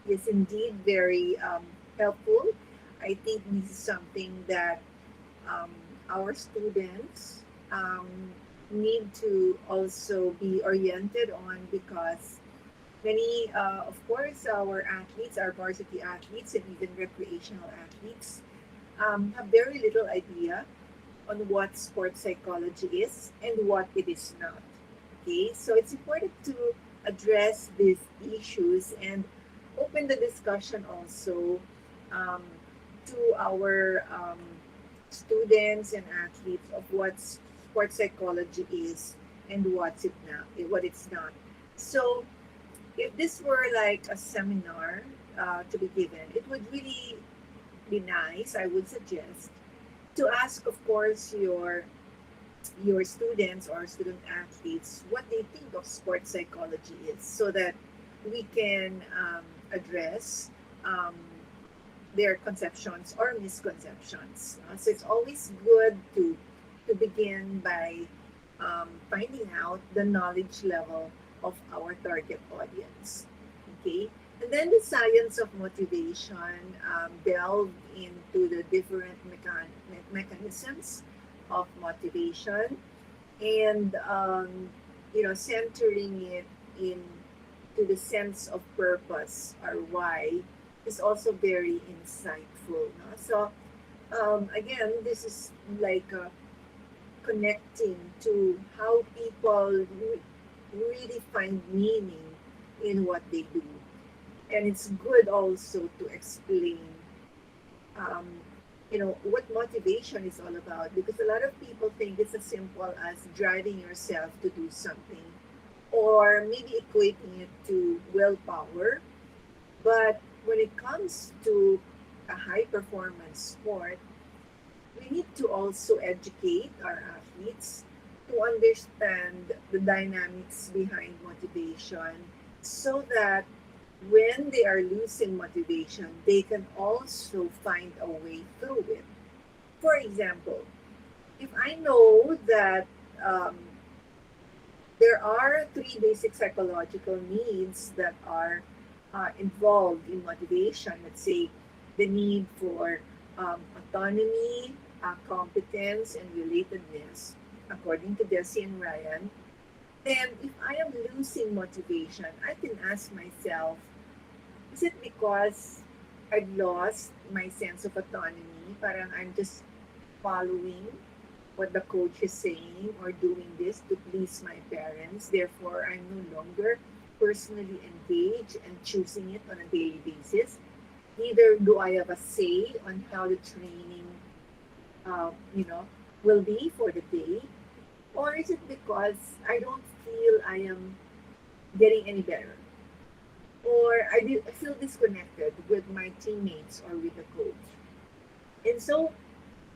is indeed very helpful. I think this is something that our students need to also be oriented on, because many, of course, our athletes, our varsity athletes, and even recreational athletes have very little idea on what sports psychology is and what it is not. Okay, so it's important to address these issues and open the discussion also to our students and athletes of what sports psychology is and what it's not. So if this were like a seminar to be given, it would really be nice, I would suggest, to ask, of course, your students or student athletes what they think of sports psychology is, so that we can address their conceptions or misconceptions. So it's always good to begin by finding out the knowledge level of our target audience. Okay, and then the science of motivation delved into the different mechanisms of motivation, and centering it into the sense of purpose or why is also very insightful. No? So again, this is like connecting to how people really find meaning in what they do. And it's good also to explain, what motivation is all about, because a lot of people think it's as simple as driving yourself to do something, or maybe equating it to willpower. But when it comes to a high performance sport, we need to also educate our athletes to understand the dynamics behind motivation, so that when they are losing motivation, they can also find a way through it. For example, if I know that there are three basic psychological needs that are involved in motivation, let's say the need for autonomy, competence, and relatedness, according to Desi and Ryan, then if I am losing motivation, I can ask myself, is it because I've lost my sense of autonomy? Parang I'm just following what the coach is saying or doing this to please my parents. Therefore, I'm no longer personally engaged and choosing it on a daily basis. Neither do I have a say on how the training, will be for the day. Or is it because I don't feel I am getting any better? Or I feel disconnected with my teammates or with the coach? And so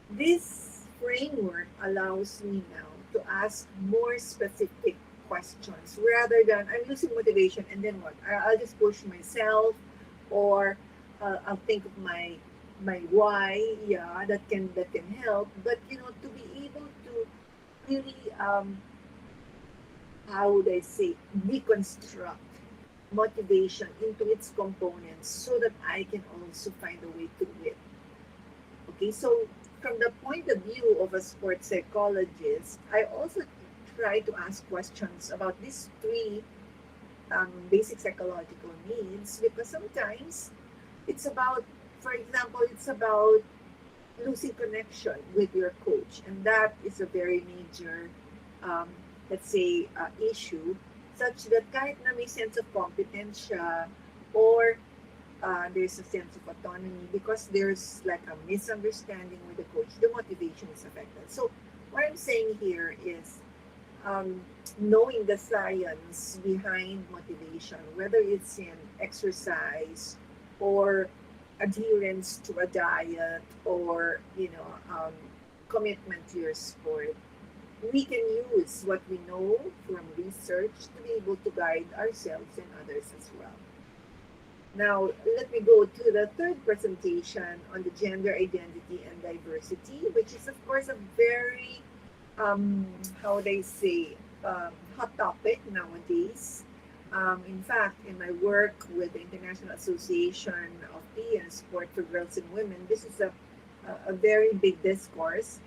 this framework allows me now to ask more specific questions rather than I'm losing motivation and then what? I'll just push myself, or I'll think of my why, yeah, that can help. But to be able to really how would I say, deconstruct motivation into its components so that I can also find a way through it. Okay, so from the point of view of a sports psychologist, I also try to ask questions about these three basic psychological needs, because sometimes it's about, for example, it's about losing connection with your coach, and that is a very major, let's say, issue, such that kahit na may sense of competence siya, or there's a sense of autonomy, because there's like a misunderstanding with the coach, the motivation is affected. So what I'm saying here is knowing the science behind motivation, whether it's in exercise or adherence to a diet, or commitment to your sport, we can use what we know from research to be able to guide ourselves and others as well. Now, let me go to the third presentation on the gender identity and diversity, which is, of course, a very, how would I say, hot topic nowadays. In fact, in my work with the International Association of PE and Sport for Girls and Women, this is a very big discourse,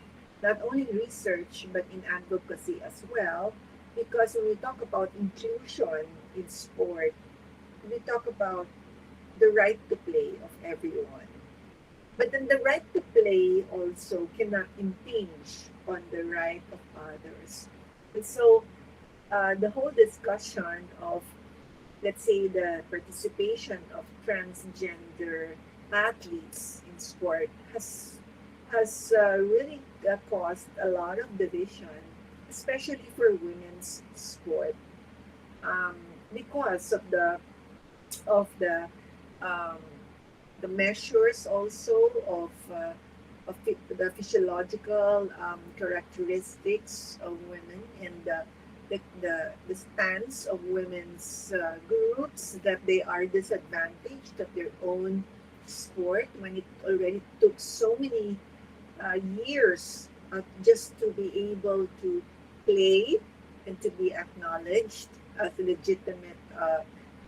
not only in research, but in advocacy as well. Because when we talk about inclusion in sport, we talk about the right to play of everyone. But then the right to play also cannot impinge on the right of others. And so the whole discussion of, let's say, the participation of transgender athletes in sport has really caused a lot of division especially for women's sport, um, because of um, the measures also of the physiological characteristics of women and the stance of women's groups, that they are disadvantaged of their own sport when it already took so many years just to be able to play and to be acknowledged as a legitimate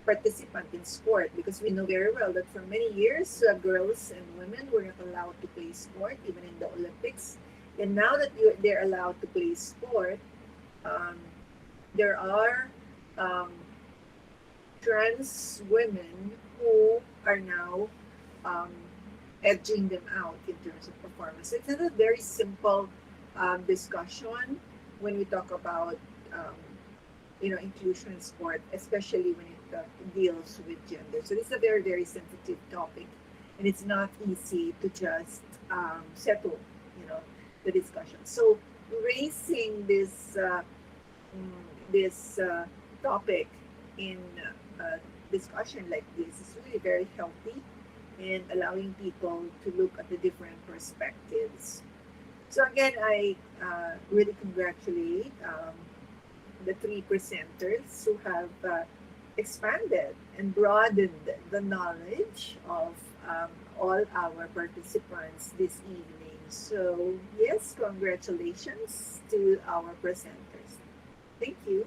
participant in sport, because we know very well that for many years girls and women were not allowed to play sport even in the Olympics, and now that they're allowed to play sport, um, there are um, trans women who are now um, edging them out in terms of performance. It's not a very simple discussion when we talk about um, inclusion in sport, especially when it deals with gender. So this is a very very sensitive topic, and it's not easy to just settle, the discussion. So raising this topic in a discussion like this is really very healthy and allowing people to look at the different perspectives. So again, I really congratulate the three presenters who have expanded and broadened the knowledge of all our participants this evening. So yes, congratulations to our presenters. Thank you.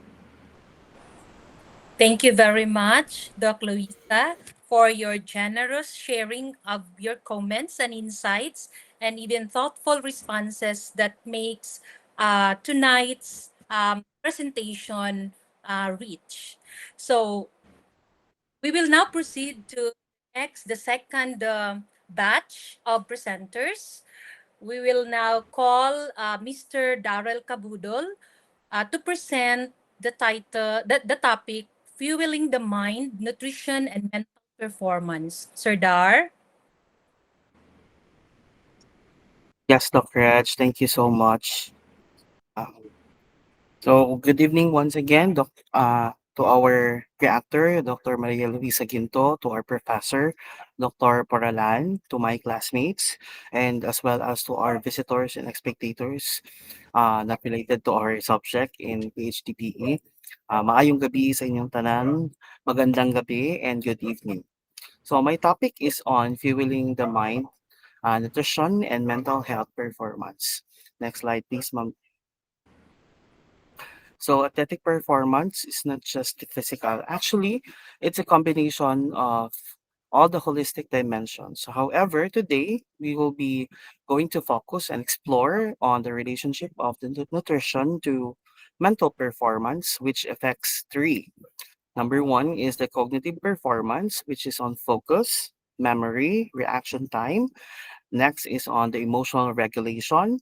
Thank you very much, Doc Luisa, for your generous sharing of your comments and insights and even thoughtful responses that makes tonight's presentation rich. So we will now proceed to the second batch of presenters. We will now call Mr. Darrell Cabudol to present the topic, Fueling the Mind, Nutrition, and Mental Performance. Sir Dar? Yes, Dr. Reg, thank you so much. So, good evening once again, to our reactor, Dr. Maria Luisa Ginto, to our professor, Dr. Paralan, to my classmates, and as well as to our visitors and spectators not related to our subject in PHDPE. Maayong gabi sa inyong tanan, magandang gabi, and good evening. So, my topic is on fueling the mind, nutrition, and mental health performance. Next slide, please, ma'am. So athletic performance is not just the physical. Actually, it's a combination of all the holistic dimensions. However, today we will be going to focus and explore on the relationship of the nutrition to mental performance, which affects three. Number one is the cognitive performance, which is on focus, memory, reaction time. Next is on the emotional regulation,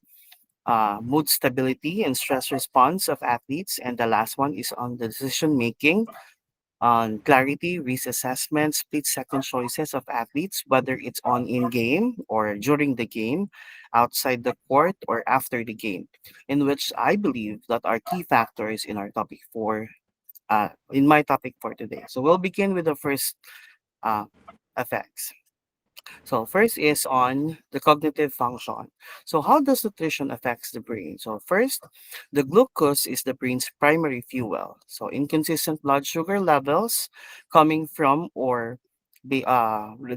mood stability and stress response of athletes. And the last one is on the decision making, on clarity, risk assessment, split second choices of athletes, whether it's on in game or during the game, outside the court or after the game, in which I believe that are key factors in our topic in my topic for today. So we'll begin with the first uh, effects. So first is on the cognitive function. So how does nutrition affects the brain? So first, the glucose is the brain's primary fuel. So inconsistent blood sugar levels coming from or the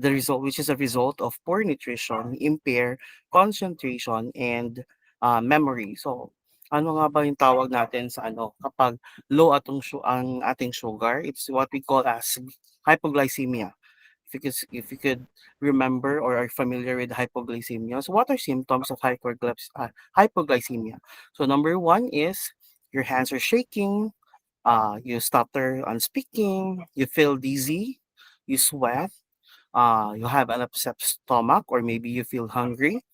result, which is a result of poor nutrition, impair concentration and memory. So ano nga ba yung tawag natin sa kapag low ang ating sugar? It's what we call as hypoglycemia. If you could remember or are familiar with hypoglycemia. So what are symptoms of hypoglycemia? So number one is your hands are shaking, you stutter on speaking, you feel dizzy, you sweat, you have an upset stomach, or maybe you feel hungry.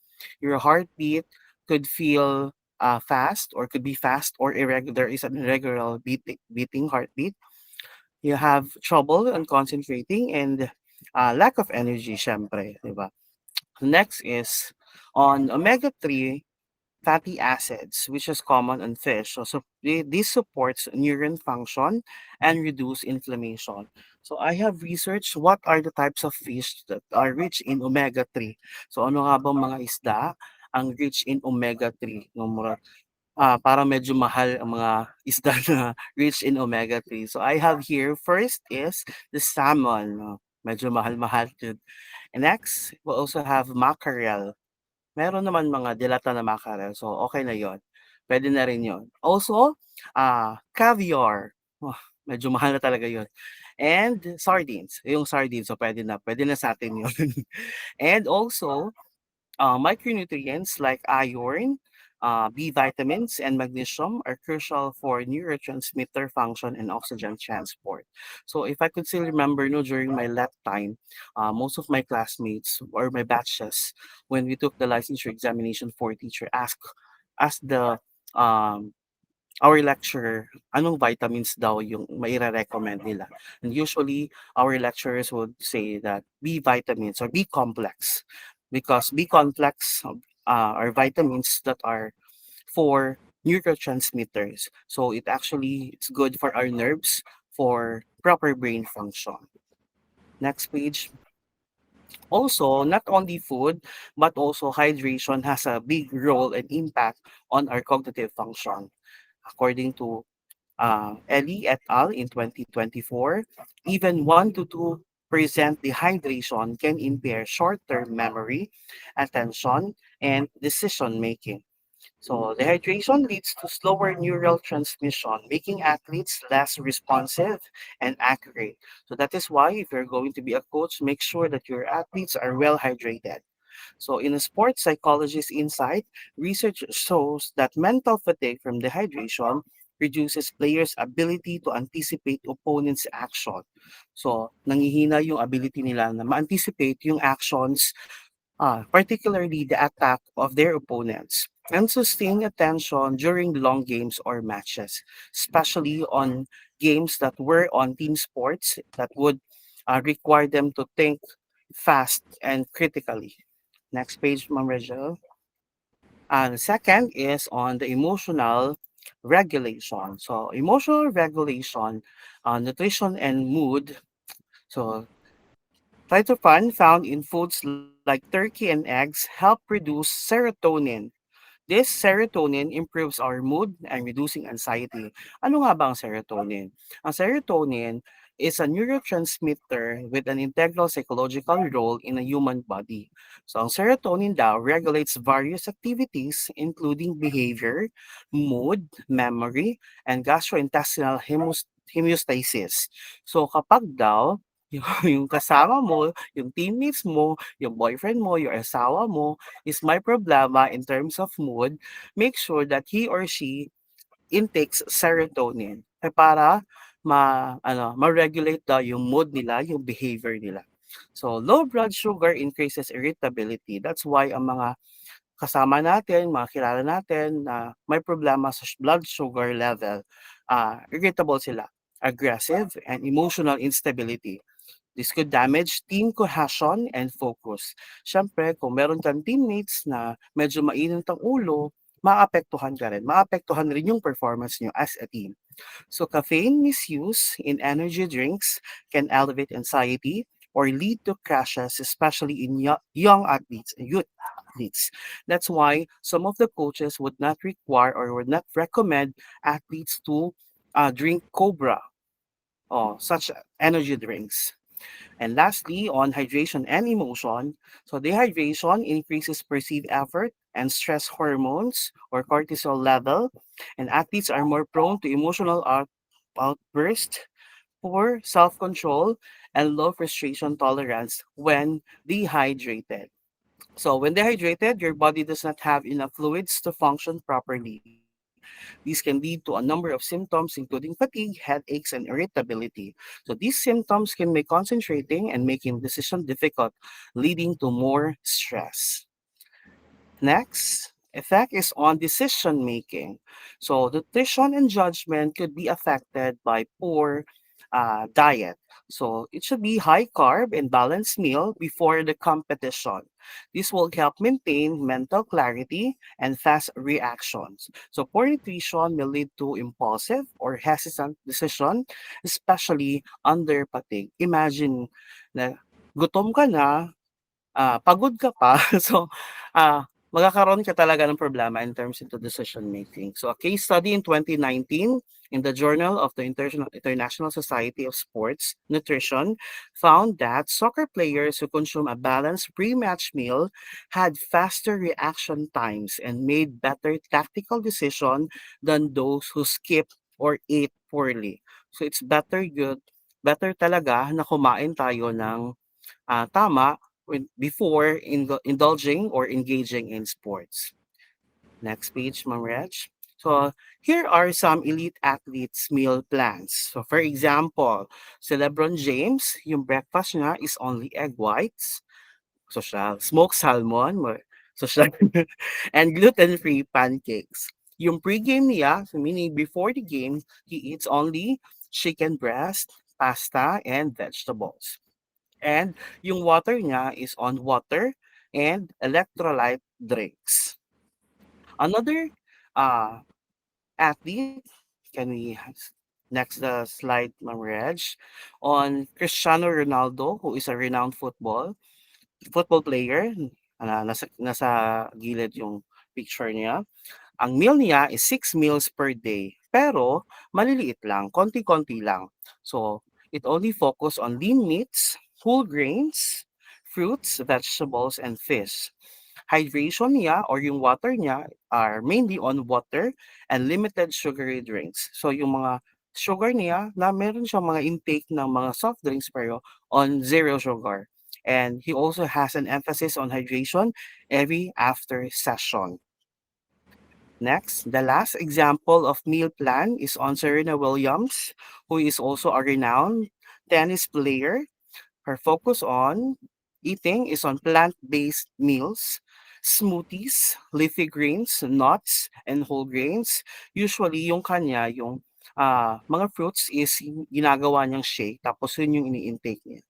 Your heartbeat could feel fast or could be fast or irregular. There is an irregular beating heartbeat. You have trouble on concentrating and lack of energy, syempre, di ba? Next is on omega-3 fatty acids, which is common in fish. This supports neuron function and reduce inflammation. So I have researched what are the types of fish that are rich in omega-3. So ano nga bang mga isda ang rich in omega-3? No, parang medyo mahal ang mga isda na rich in omega-3. So I have here, first is the salmon. No? Medyo mahal-mahal din. And next, we also have mackerel. Meron naman mga delata na mackerel, so okay na yon. Pwede na rin yon. Also, caviar. Oh, medyo mahal na talaga yon. And sardines. Yung sardines, so pwede na sa atin yun. And also, micronutrients like iron, B vitamins, and magnesium are crucial for neurotransmitter function and oxygen transport. So if I could still remember, no, during my lab time, most of my classmates or my batches, when we took the licensure examination for teacher, asked the our lecturer, anong vitamins daw yung maire-recommend nila. And usually, our lecturers would say that B vitamins or B complex, because B complex are vitamins that are for neurotransmitters. So it's good for our nerves for proper brain function. Next page. Also, not only food, but also hydration has a big role and impact on our cognitive function. According to Ellie et al. In 2024, even 1 to 2% dehydration can impair short-term memory, attention, and decision making. So dehydration leads to slower neural transmission, making athletes less responsive and accurate. So that is why if you're going to be a coach, make sure that your athletes are well hydrated. So in a sports psychologist insight, research shows that mental fatigue from dehydration reduces players' ability to anticipate opponents' action. So nangihina yung ability nila na ma-anticipate yung actions, particularly the attack of their opponents, and sustain attention during long games or matches, especially on games that were on team sports that would require them to think fast and critically. Next page, Ma'am Rachel. The second is on the emotional regulation. So emotional regulation, nutrition and mood. So tryptophan found in foods like turkey and eggs help produce serotonin. This serotonin improves our mood and reducing anxiety. Ano nga ba ang serotonin? Ang serotonin is a neurotransmitter with an integral psychological role in a human body. So ang serotonin daw regulates various activities including behavior, mood, memory, and gastrointestinal homeostasis. So kapag daw yung kasama mo, yung teammates mo, yung boyfriend mo, yung asawa mo is may problema in terms of mood, make sure that he or she intakes serotonin para ma-regulate daw yung mood nila, yung behavior nila. So low blood sugar increases irritability. That's why ang mga kasama natin, mga kilala natin na may problema sa blood sugar level, irritable sila, aggressive, and emotional instability. This could damage team cohesion and focus. Siyempre, kung meron kang teammates na medyo mainit ang ulo, maapektuhan ka rin. Maapektuhan rin yung performance nyo as a team. So caffeine misuse in energy drinks can elevate anxiety or lead to crashes, especially in young athletes and youth athletes. That's why some of the coaches would not require or would not recommend athletes to drink Cobra or such energy drinks. And lastly, on hydration and emotion, so dehydration increases perceived effort and stress hormones or cortisol level, and athletes are more prone to emotional outbursts, poor self-control, and low frustration tolerance when dehydrated. So when dehydrated, your body does not have enough fluids to function properly. These can lead to a number of symptoms, including fatigue, headaches, and irritability. So these symptoms can make concentrating and making decisions difficult, leading to more stress. Next, effect is on decision making. So nutrition and judgment could be affected by poor diet. So it should be high carb and balanced meal before the competition. This will help maintain mental clarity and fast reactions. So poor nutrition may lead to impulsive or hesitant decision, especially under fatigue. Imagine na gutom ka na, pagod ka pa, so, magkakaroon ka talaga ng problema in terms into decision making. So a case study in 2019 in the Journal of the International Society of Sports Nutrition found that soccer players who consume a balanced pre-match meal had faster reaction times and made better tactical decision than those who skipped or ate poorly. So it's better talaga na kumain tayo ng tama before indulging or engaging in sports. Next page, Ma'am Reg. So here are some elite athletes' meal plans. So for example, si LeBron James, yung breakfast niya is only egg whites, so siya, smoked salmon, so siya, and gluten-free pancakes. Yung pregame niya, so meaning before the game, he eats only chicken breast, pasta, and vegetables. And yung water niya is on water and electrolyte drinks. Another athlete, can we next slide, Ma'am Reg, on Cristiano Ronaldo, who is a renowned football player. Nasa gilid yung picture niya. Ang meal niya is 6 meals per day, pero maliliit lang, konti-konti lang. So, it only focus on lean meats, whole grains, fruits, vegetables, and fish. Hydration niya or yung water niya are mainly on water and limited sugary drinks. So, yung mga sugar niya, na meron siyang mga intake ng mga soft drinks pero on zero sugar. And he also has an emphasis on hydration every after session. Next, the last example of meal plan is on Serena Williams, who is also a renowned tennis player. Her focus on eating is on plant-based meals, smoothies, leafy greens, nuts, and whole grains. Usually, yung kanya, yung mga fruits is ginagawa niyang shake, tapos yun yung ini-intake niya.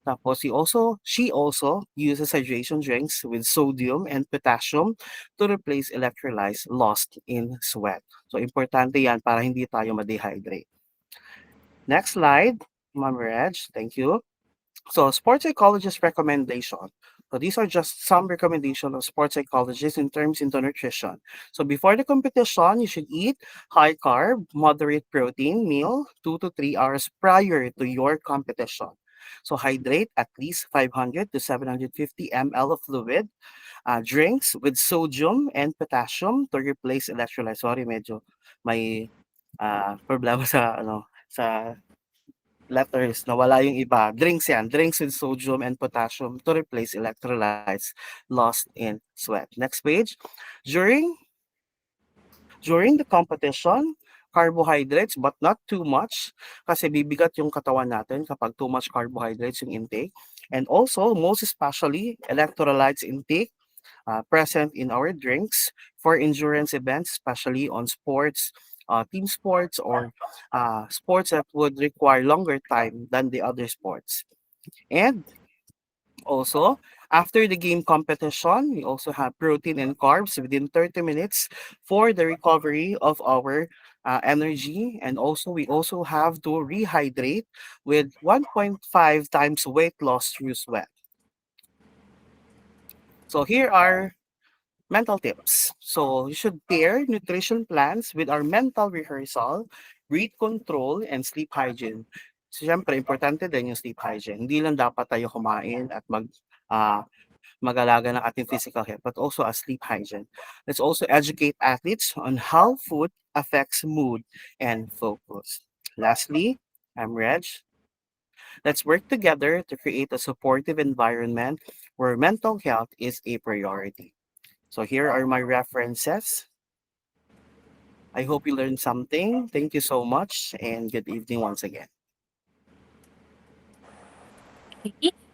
Tapos she also uses hydration drinks with sodium and potassium to replace electrolytes lost in sweat. So importante yan para hindi tayo ma-dehydrate. Next slide, Ma'am Reg, thank you. So sports psychologist recommendation. So these are just some recommendations of sports psychologists in terms into nutrition. So before the competition, you should eat high carb, moderate protein meal 2 to 3 hours prior to your competition. So hydrate at least 500 to 750 ml of fluid. Drinks with sodium and potassium to replace electrolytes. Sorry, medyo may problema sa letters, nawala yung iba. Drinks yan. Drinks with sodium and potassium to replace electrolytes lost in sweat. Next page. During the competition, carbohydrates but not too much kasi bibigat yung katawan natin kapag too much carbohydrates yung intake. And also, most especially, electrolytes intake present in our drinks for endurance events, especially on sports, team sports, or sports that would require longer time than the other sports. And also, after the game competition, we also have protein and carbs within 30 minutes for the recovery of our energy. And also, we also have to rehydrate with 1.5 times weight loss through sweat. So here are mental tips. So you should pair nutrition plans with our mental rehearsal, breath control, and sleep hygiene. So syempre, importante din yung sleep hygiene. Hindi lang dapat tayo kumain at mag-alaga ng ating physical health, but also a sleep hygiene. Let's also educate athletes on how food affects mood and focus. Lastly, I'm Reg. Let's work together to create a supportive environment where mental health is a priority. So here are my references. I hope you learned something. Thank you so much and good evening once again.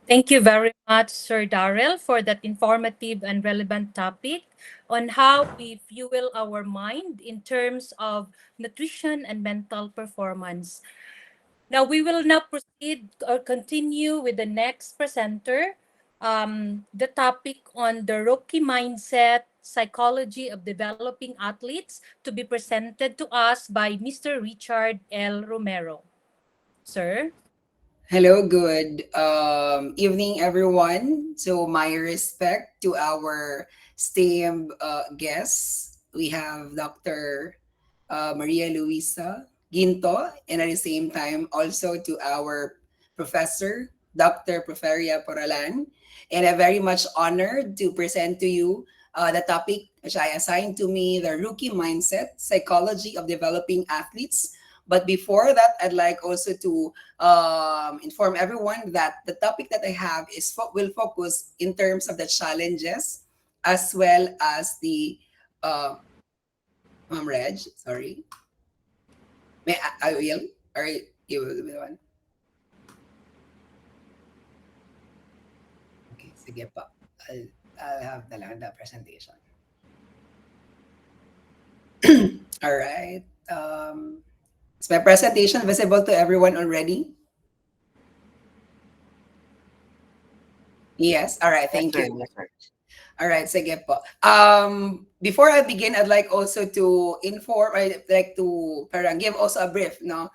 Thank you very much, Sir Darrell, for that informative and relevant topic on how we fuel our mind in terms of nutrition and mental performance. Now we will now proceed or continue with the next presenter. The topic on the rookie mindset, psychology of developing athletes, to be presented to us by Mr. Richard L. Romero. Sir? Hello, good evening, everyone. So, my respect to our esteemed guests. We have Dr. Maria Luisa Ginto, and at the same time, also to our professor, Dr. Proferia Poralan. And I'm very much honored to present to you the topic which I assigned to me, the rookie mindset, psychology of developing athletes. But before that, I'd like also to inform everyone that the topic that I have will focus in terms of the challenges as well as the uh, Ma'am Reg, sorry. May I will? Or you will be the one? Okay, sige po. I'll have the presentation. All right. Is my presentation visible to everyone already? Yes. All right. Thank you. Yes, sir. All right, sige po. Before I begin, I'd like also to inform, I'd like to parang give also a brief, no?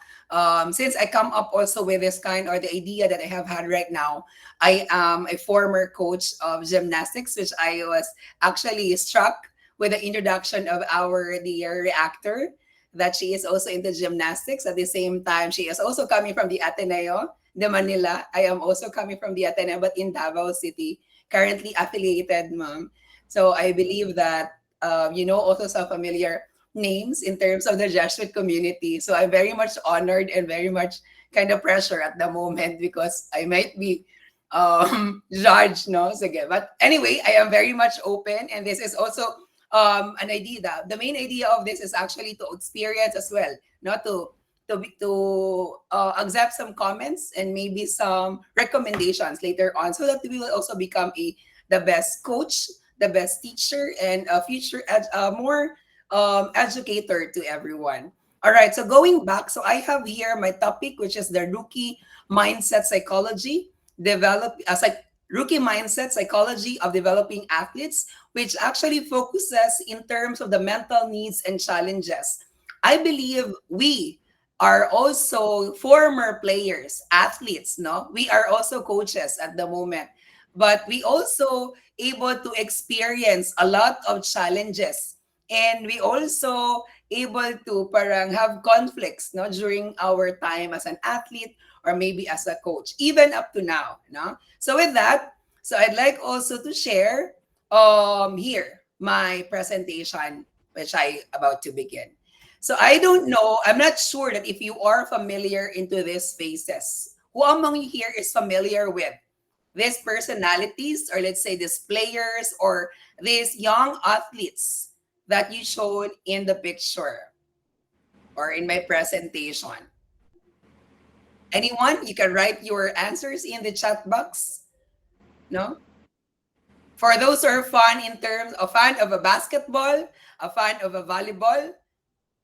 Since I come up also with this kind or the idea that I have had right now, I am a former coach of gymnastics, which I was actually struck with the introduction of our dear reactor, that she is also into gymnastics. At the same time, she is also coming from the Ateneo de Manila. I am also coming from the Ateneo, but in Davao City, currently affiliated, ma'am. So I believe that also some familiar names in terms of the Jesuit community. So I'm very much honored and very much kind of pressure at the moment because I might be judged, no? Sige. But anyway, I am very much open, and this is also an idea. The main idea of this is actually to experience as well, not to accept some comments and maybe some recommendations later on, so that we will also become the best coach, the best teacher, and a future more educator to everyone. All right, so going back, so I have here my topic, which is the rookie mindset psychology, rookie mindset psychology of developing athletes, which actually focuses in terms of the mental needs and challenges. I believe we are also former players, athletes, no? We are also coaches at the moment, but we also able to experience a lot of challenges, and we also able to parang have conflicts, no, during our time as an athlete or maybe as a coach, even up to now, no? So with that, so I'd like also to share here my presentation, which I about to begin. So I don't know, I'm not sure that if you are familiar into these faces. Who among you here is familiar with these personalities, or let's say these players or these young athletes that you showed in the picture or in my presentation? Anyone? You can write your answers in the chat box. No? For those who are fan of a basketball, a fan of a volleyball,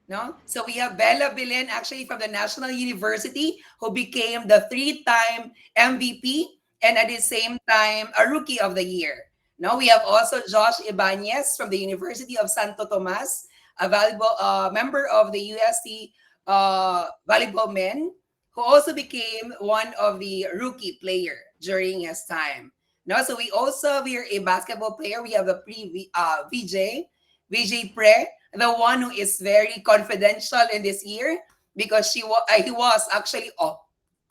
no? So we have Bella Belen, actually from the National University, who became the 3-time MVP and at the same time a Rookie of the Year. No, we have also Josh Ibanez from the University of Santo Tomas, a volleyball member of the UST volleyball men, who also became one of the rookie player during his time. No, so we are a basketball player. We have a VJ Pre, the one who is very confidential in this year because he was actually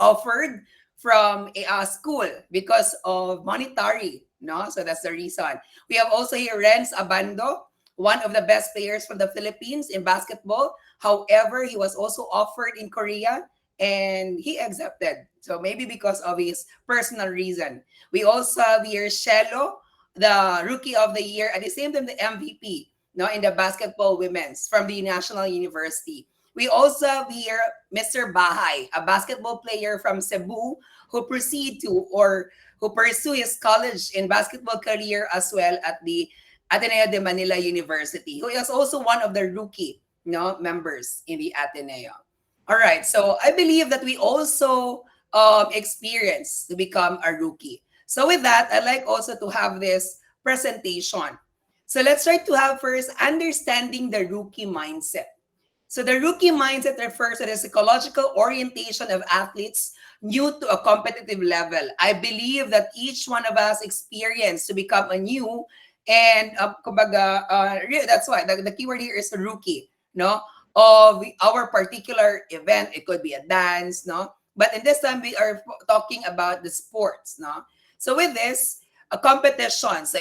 offered from a school because of monetary, no? So that's the reason. We have also here Renz Abando, one of the best players from the Philippines in basketball. However, he was also offered in Korea and he accepted. So maybe because of his personal reason. We also have here Shelo, the Rookie of the Year, at the same time the MVP, no, in the basketball women's from the National University. We also have here Mr. Bahay, a basketball player from Cebu who pursue his college in basketball career as well at the Ateneo de Manila University, who is also one of the rookie members in the Ateneo. All right. So I believe that we also experience to become a rookie. So with that, I like also to have this presentation. So let's try to have first understanding the rookie mindset. So the rookie mindset refers to the psychological orientation of athletes new to a competitive level. I believe that each one of us experience to become a new and kumbaga, that's why the keyword here is rookie, no? Of our particular event. It could be a dance, no? But in this time, we are talking about the sports, no? So with this, a competition. So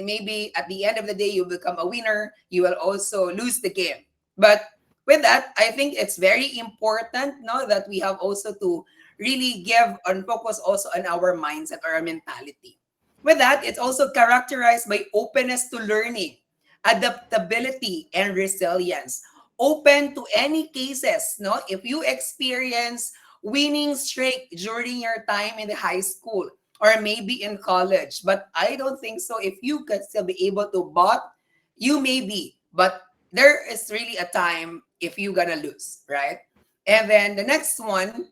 maybe at the end of the day, you become a winner. You will also lose the game. But with that, I think it's very important, no, that we have also to really give and focus also on our mindset or our mentality. With that, it's also characterized by openness to learning, adaptability, and resilience. Open to any cases, no? If you experience winning streak during your time in the high school or maybe in college, but I don't think so. If you could still be able to, but you may be, but there is really a time if you're gonna lose, right? And then the next one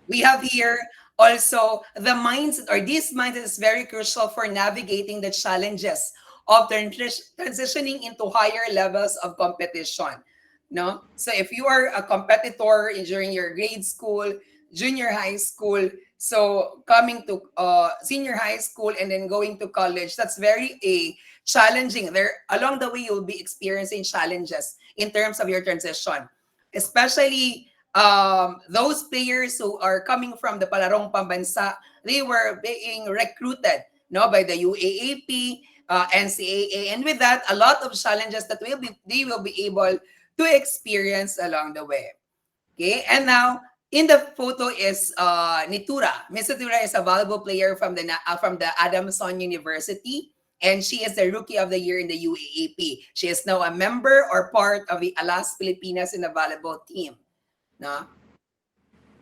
we have here also the mindset, or this mindset is very crucial for navigating the challenges of transitioning into higher levels of competition. No, so if you are a competitor during your grade school, junior high school, so coming to senior high school and then going to college, that's very a challenging. There along the way you'll be experiencing challenges in terms of your transition, especially those players who are coming from the Palarong Pambansa. They were being recruited, no, by the UAAP, NCAA, and with that, a lot of challenges that they will be able to experience along the way. Okay, and now in the photo is Nitura. Miss Nitura is a valuable player from the Adamson University, and she is the Rookie of the Year in the UAAP. She is now a member or part of the Alas Pilipinas in the volleyball team. No?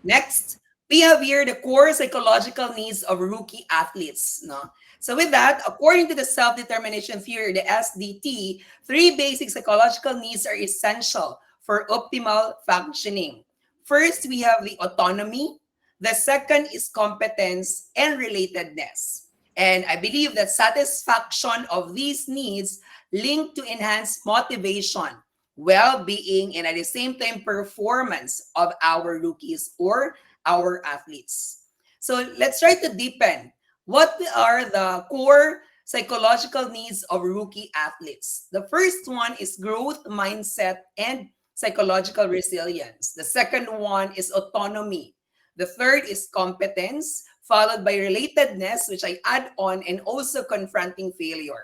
Next, we have here the core psychological needs of rookie athletes. No? So with that, according to the self-determination theory, the SDT, three basic psychological needs are essential for optimal functioning. First, we have the autonomy. The second is competence and relatedness. And I believe that satisfaction of these needs link to enhanced motivation, well-being, and at the same time, performance of our rookies or our athletes. So let's try to deepen. What are the core psychological needs of rookie athletes? The first one is growth mindset and psychological resilience. The second one is autonomy. The third is competence, followed by relatedness, which I add on, and also confronting failure.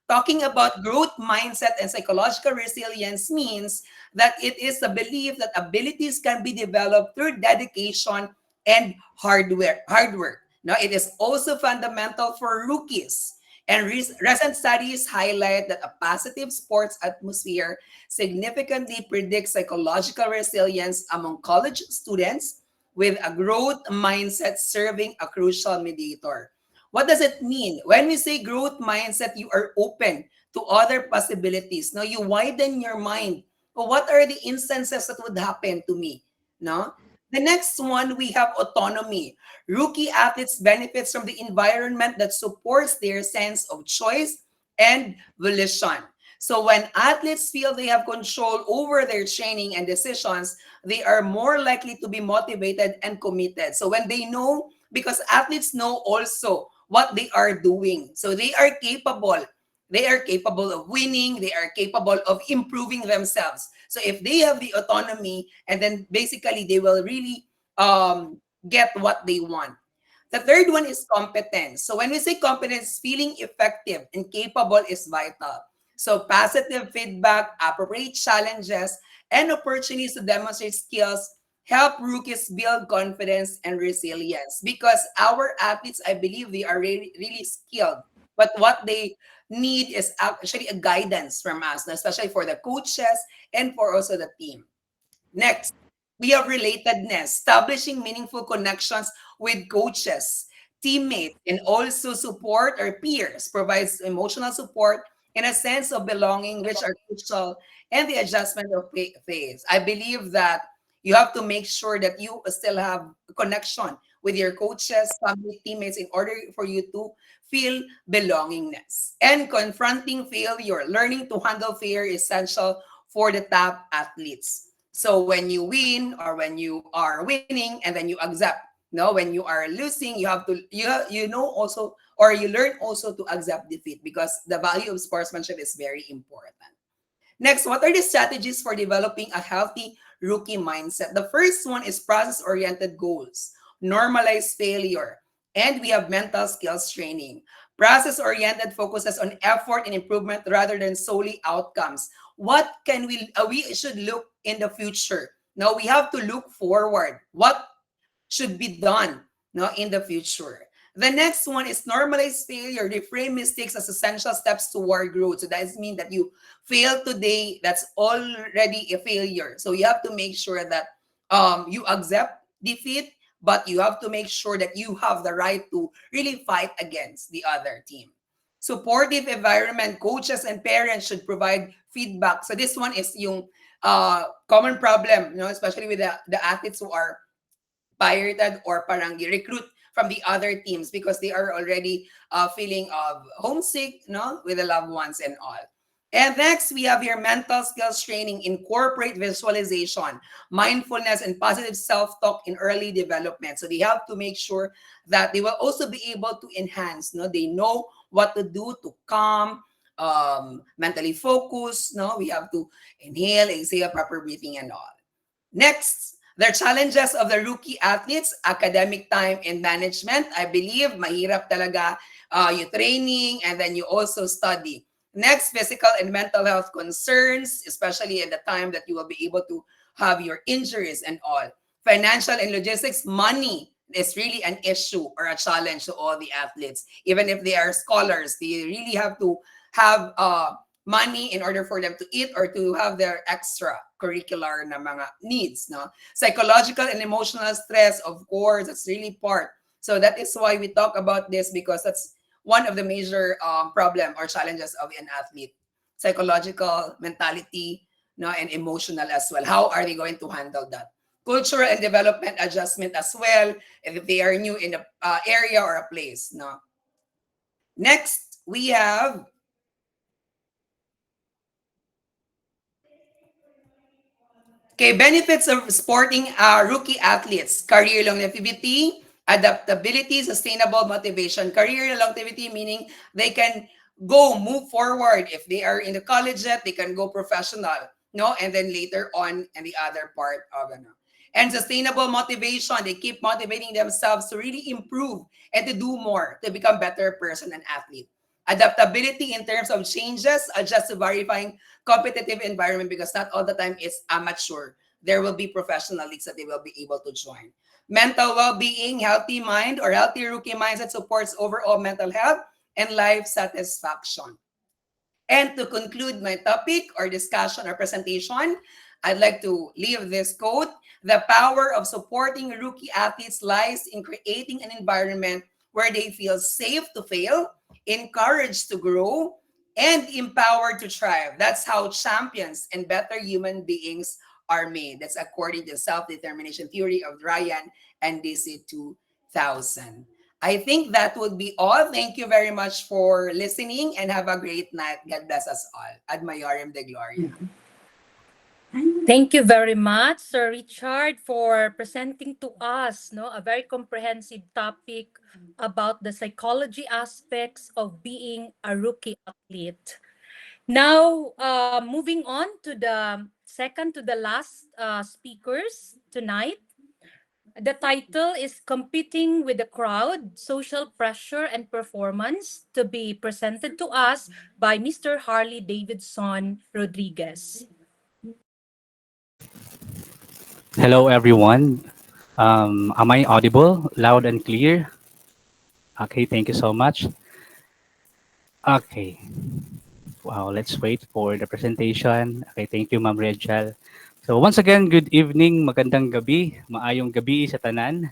Talking about growth mindset and psychological resilience means that it is the belief that abilities can be developed through dedication and hard work. Now, it is also fundamental for rookies. And recent studies highlight that a positive sports atmosphere significantly predicts psychological resilience among college students, with a growth mindset serving a crucial mediator. What does it mean? When we say growth mindset, you are open to other possibilities. Now, you widen your mind. Well, what are the instances that would happen to me? No? The next one, we have autonomy. Rookie athletes benefits from the environment that supports their sense of choice and volition. So when athletes feel they have control over their training and decisions, they are more likely to be motivated and committed. So when they know, because athletes know also what they are doing. So they are capable. They are capable of winning. They are capable of improving themselves. So if they have the autonomy, and then basically they will really get what they want. The third one is competence. So when we say competence, feeling effective and capable is vital. So positive feedback, appropriate challenges, and opportunities to demonstrate skills help rookies build confidence and resilience, because our athletes, I believe, they are really, really skilled. But what they need is actually a guidance from us, especially for the coaches and for also the team. Next, we have relatedness, establishing meaningful connections with coaches, teammates, and also support or peers provides emotional support in a sense of belonging, which are crucial in the adjustment of phase. I believe that you have to make sure that you still have a connection with your coaches, family, teammates in order for you to feel belongingness. And confronting failure, learning to handle failure is essential for the top athletes. So when you win or when you are winning and then you accept, no, when you are losing, you have to you know also, or you learn also to accept defeat, because the value of sportsmanship is very important. Next, what are the strategies for developing a healthy rookie mindset? The first one is process-oriented goals, normalize failure, and we have mental skills training. Process-oriented focuses on effort and improvement rather than solely outcomes. What can we should look in the future? Now we have to look forward. What should be done no, in the future? The next one is normalize failure. Reframe mistakes as essential steps toward growth. So that doesn't mean that you failed today, that's already a failure. So you have to make sure that you accept defeat, but you have to make sure that you have the right to really fight against the other team. Supportive environment, coaches and parents should provide feedback. So this one is yung common problem, you know, especially with the athletes who are pirated or parang recruit from the other teams because they are already feeling of homesick, no, with the loved ones and all. And next, we have here mental skills training, incorporate visualization, mindfulness, and positive self-talk in early development. So they have to make sure that they will also be able to enhance, no, they know what to do to calm, mentally focus, no, we have to inhale, exhale, proper breathing and all. Next, the challenges of the rookie athletes, academic time and management. I believe mahirap talaga you training and then you also study. Next, physical and mental health concerns, especially at the time that you will be able to have your injuries and all. Financial and logistics, money is really an issue or a challenge to all the athletes. Even if they are scholars, they really have to have money in order for them to eat or to have their extra curricular na mga needs. No? Psychological and emotional stress, of course, that's really part. So that is why we talk about this, because that's one of the major problem or challenges of an athlete. Psychological, mentality, no, and emotional as well. How are they going to handle that? Cultural and development adjustment as well, if they are new in a area or a place. No. Next, we have benefits of sporting rookie athletes: career longevity, adaptability, sustainable motivation. Career longevity meaning they can move forward. If they are in the college yet, they can go professional, no, and then later on in the other part of it. And sustainable motivation, they keep motivating themselves to really improve and to do more, to become better person and athlete. Adaptability in terms of changes, adjust to varying competitive environment, because not all the time it's amateur. There will be professional leagues that they will be able to join. Mental well-being, healthy mind or healthy rookie mindset supports overall mental health and life satisfaction. And to conclude my topic or discussion or presentation, I'd like to leave this quote: the power of supporting rookie athletes lies in creating an environment where they feel safe to fail, encouraged to grow, and empowered to thrive. That's how champions and better human beings are made. That's according to self-determination theory of Ryan and DC 2000. I think that would be all. Thank you very much for listening and have a great night. God bless us all. Ad Maiorem de Gloria. Thank you very much, Sir Richard, for presenting to us a very comprehensive topic about the psychology aspects of being a rookie athlete. Now, moving on to the second to the last speakers tonight. The title is Competing with the Crowd, Social Pressure and Performance, to be presented to us by Mr. Harley Davidson Rodriguez. Hello, everyone. Am I audible, loud and clear? Okay, thank you so much. Okay. Wow, let's wait for the presentation. Okay, thank you, Ma'am Rachel. So once again, good evening, magandang gabi, maayong gabi sa tanan.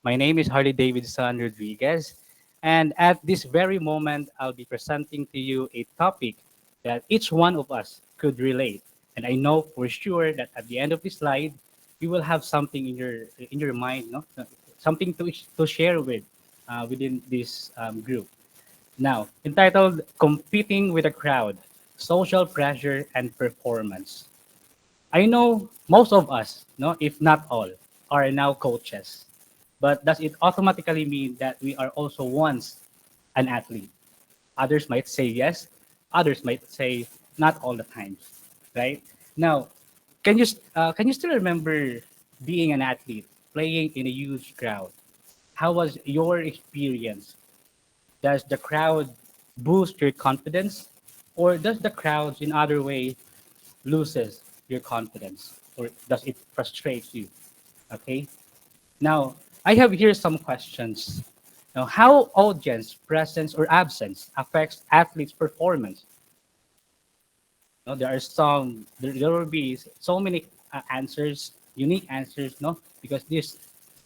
My name is Harley Davidson Rodriguez, and at this very moment, I'll be presenting to you a topic that each one of us could relate. And I know for sure that at the end of this slide, you will have something in your mind, no? Something to share within this group. Now, entitled Competing with a Crowd, Social Pressure and Performance. I know most of us, no, if not all, are now coaches. But does it automatically mean that we are also once an athlete? Others might say yes, others might say not all the times, right? Now, can you still remember being an athlete, playing in a huge crowd? How was your experience? Does the crowd boost your confidence, or does the crowd, in other way, loses your confidence, or does it frustrate you? Okay. Now, I have here some questions. Now, how audience presence or absence affects athletes' performance? No, there will be so many answers, unique answers, no, because this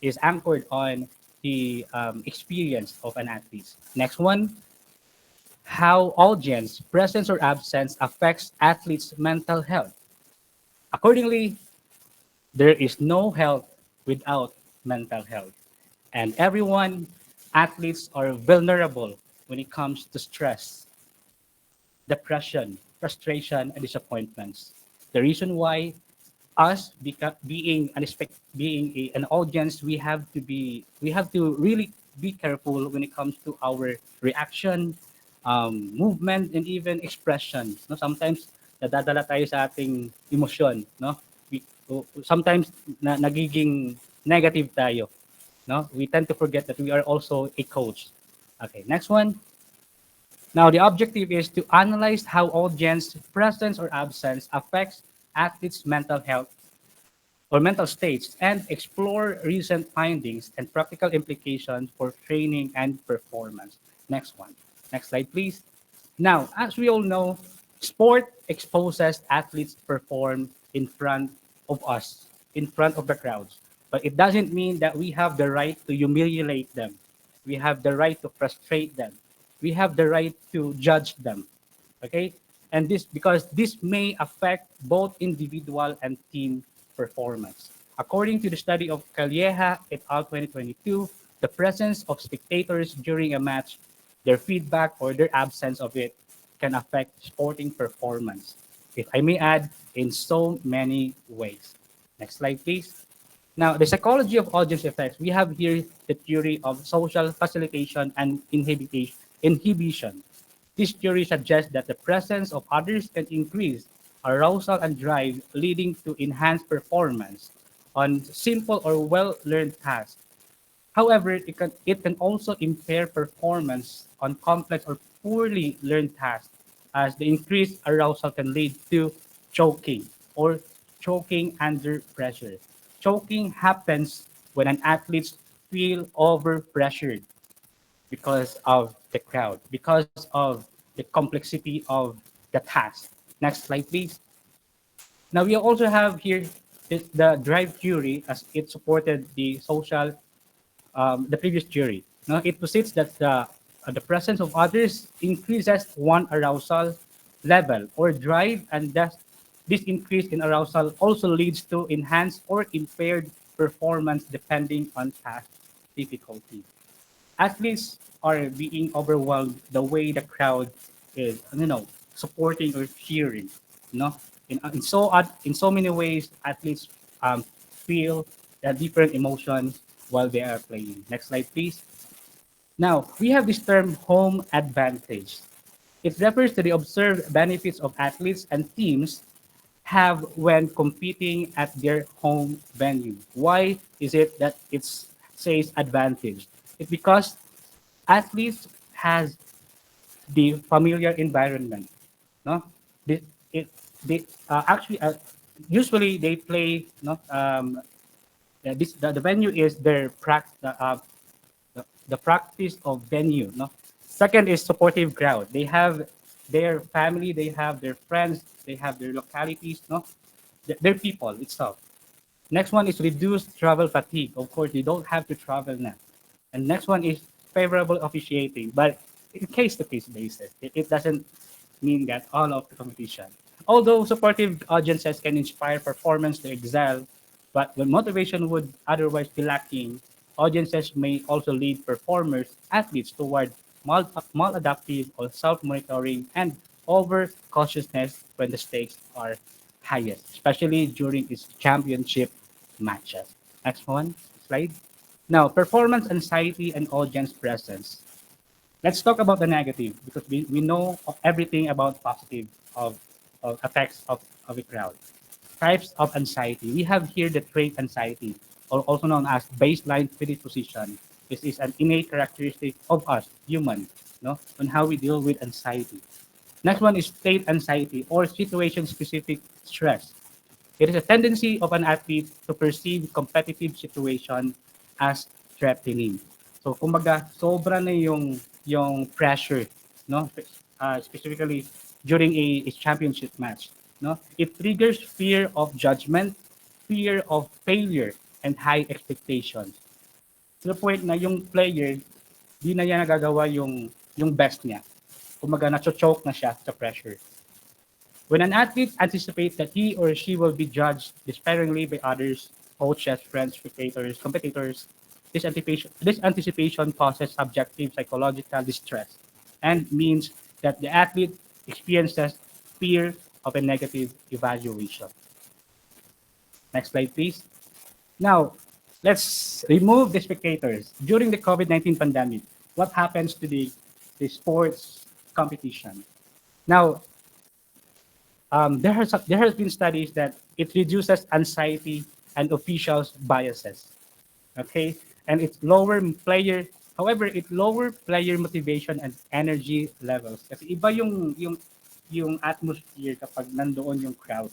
is anchored on the experience of an athlete. Next one, how audience presence or absence affects athletes' mental health. Accordingly, there is no health without mental health. And everyone, athletes are vulnerable when it comes to stress, depression, frustration, and disappointments. The reason why us being an audience, we have to really be careful when it comes to our reaction, movement, and even expression. No, sometimes nadadala tayo sa ating emosyon, no? Sometimes nagiging negative tayo, no? We tend to forget that we are also a coach. Okay, next one. Now, the objective is to analyze how audience presence or absence affects athletes' mental health or mental states and explore recent findings and practical implications for training and performance. Next one. Next slide, please. Now, as we all know, sport exposes athletes to perform in front of us, in front of the crowds. But it doesn't mean that we have the right to humiliate them. We have the right to frustrate them. We have the right to judge them. Okay? And this because this may affect both individual and team performance. According to the study of Calleja et al. 2022, the presence of spectators during a match, their feedback or their absence of it can affect sporting performance. If I may add, in so many ways. Next slide, please. Now, the psychology of audience effects, we have here the theory of social facilitation and inhibition. This theory suggests that the presence of others can increase arousal and drive, leading to enhanced performance on simple or well-learned tasks. However, it can also impair performance on complex or poorly learned tasks, as the increased arousal can lead to choking or choking under pressure. Choking happens when an athlete feel over-pressured because of the crowd, because of the complexity of the task. Next slide, please. Now, we also have here the drive theory as it supported the previous theory. Now, it posits that the presence of others increases one arousal level or drive, and thus this increase in arousal also leads to enhanced or impaired performance depending on task difficulty. Athletes are being overwhelmed the way the crowd is, supporting or cheering. In so many ways, athletes feel different emotions while they are playing. Next slide, please. Now, we have this term home advantage. It refers to the observed benefits of athletes and teams have when competing at their home venue. Why is it that it says advantage? It's because athletes has the familiar environment. No, actually usually they play. The venue is their the practice of venue. No, second is supportive crowd. They have their family, they have their friends, they have their localities. No, their people itself. Next one is reduced travel fatigue. Of course, you don't have to travel now. And next one is favorable officiating, but in case-to-case basis. It doesn't mean that all of the competition. Although supportive audiences can inspire performance to excel, but when motivation would otherwise be lacking, audiences may also lead performers, athletes toward maladaptive or self-monitoring and over-cautiousness when the stakes are highest, especially during its championship matches. Next one, slide. Now, performance anxiety and audience presence. Let's talk about the negative because we know everything about positive of effects of a crowd. Types of anxiety. We have here the trait anxiety, or also known as baseline predisposition. This is an innate characteristic of us, human, no, on how we deal with anxiety. Next one is state anxiety or situation-specific stress. It is a tendency of an athlete to perceive competitive situation as threatening. So kumbaga, sobra na yung pressure, no? Specifically during a championship match, no? It triggers fear of judgment, fear of failure, and high expectations. To the point na yung player, di na niya nagagawa yung best niya. Kumbaga, nacho-choke na siya sa pressure. When an athlete anticipates that he or she will be judged despairingly by others, coaches, friends, spectators, competitors, this anticipation causes subjective psychological distress and means that the athlete experiences fear of a negative evaluation. Next slide, please. Now, let's remove the spectators. During the COVID-19 pandemic, what happens to the sports competition? Now, there has been studies that it reduces anxiety and officials' biases. Okay, and it lower player motivation and energy levels. Kasi iba yung atmosphere kapag nandoon yung crowd,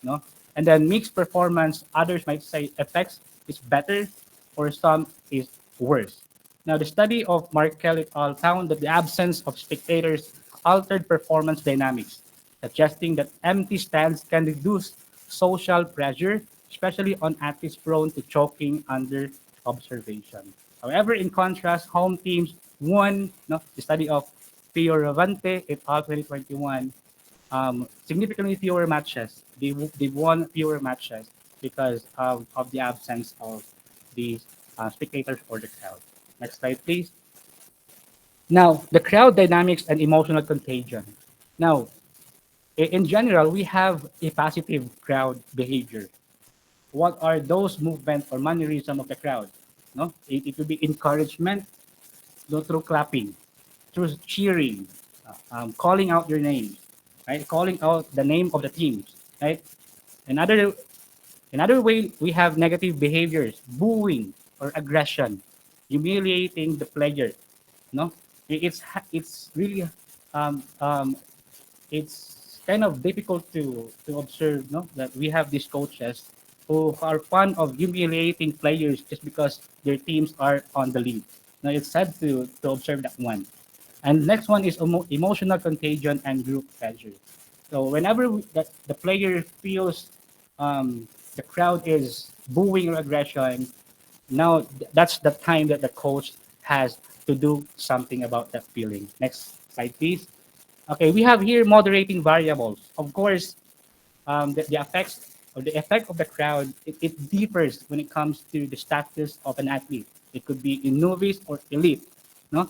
no? And then mixed performance, others might say effects is better or some is worse. Now, the study of Markel et al. Found that the absence of spectators altered performance dynamics, suggesting that empty stands can reduce social pressure, especially on athletes prone to choking under observation. However, in contrast, home teams won, no, the study of Fioravante et al. 2021, significantly fewer matches. They won fewer matches because of the absence of the spectators or the crowd. Next slide, please. Now, the crowd dynamics and emotional contagion. Now, in general, we have a positive crowd behavior. What are those movements or mannerism of the crowd? No, it would be encouragement, no, through clapping, through cheering, calling out your name, right? Calling out the name of the teams, right? Another way we have negative behaviors, booing or aggression, humiliating the player. No, it's really um, um, it's kind of difficult to observe, no, that we have these coaches who are fond of humiliating players just because their teams are on the lead. Now it's sad to observe that one. And next one is emotional contagion and group pressure. So whenever the player feels the crowd is booing or aggression, now that's the time that the coach has to do something about that feeling. Next slide, please. Okay, we have here moderating variables. Of course, the effects or the effect of the crowd, it differs when it comes to the status of an athlete. It could be in novice or elite. No,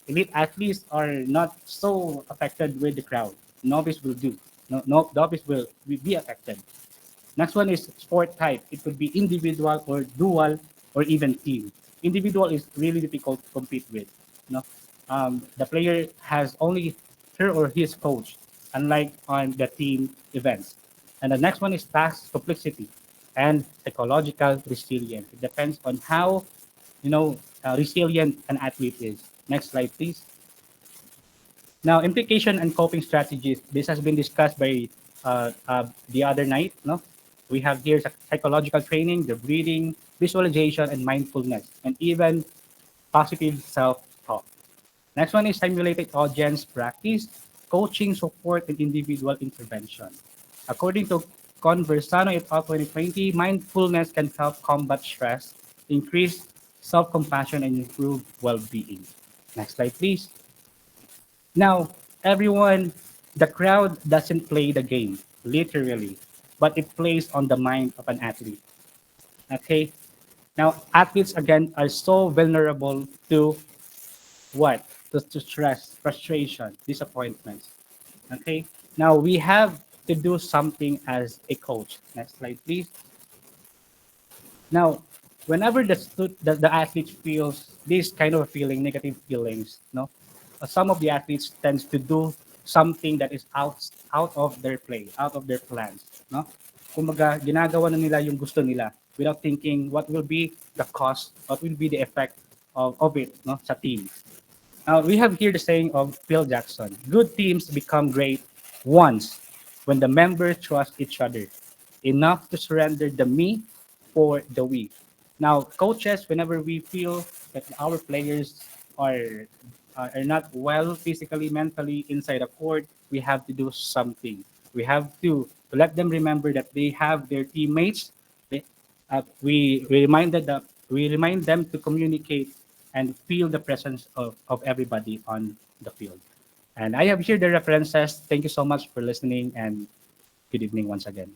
elite athletes are not so affected with the crowd. Novice will do. Novice will be affected. Next one is sport type. It could be individual or dual or even team. Individual is really difficult to compete with. No, the player has only her or his coach, unlike on the team events. And the next one is task complexity and psychological resilience. It depends on how resilient an athlete is. Next slide, please. Now, implication and coping strategies. This has been discussed by the other night. No, we have here psychological training, the breathing, visualization, and mindfulness, and even positive self-talk. Next one is simulated audience practice, coaching, support, and individual intervention. According to Conversano et al. 2020, mindfulness can help combat stress, increase self-compassion, and improve well-being. Next slide, please. Now, everyone The crowd doesn't play the game, literally, but it plays on the mind of an athlete. Okay? Now, athletes again are so vulnerable to what? To stress, frustration, disappointments. Okay? Now, we have to do something as a coach. Next slide, please. Now, whenever the athlete feels this kind of feeling, negative feelings, no, some of the athletes tends to do something that is out of their play, out of their plans, no. Kumbaga, ginagawa na nila yung gusto nila without thinking what will be the cost, what will be the effect of it, no, sa team. Now, we have here the saying of Phil Jackson: good teams become great once when the members trust each other enough to surrender the me for the we. Now, coaches, whenever we feel that our players are not well physically, mentally inside the court, we have to do something. We have to let them remember that they have their teammates. We remind them to communicate and feel the presence of everybody on the field. And I have here the references. Thank you so much for listening, and good evening once again.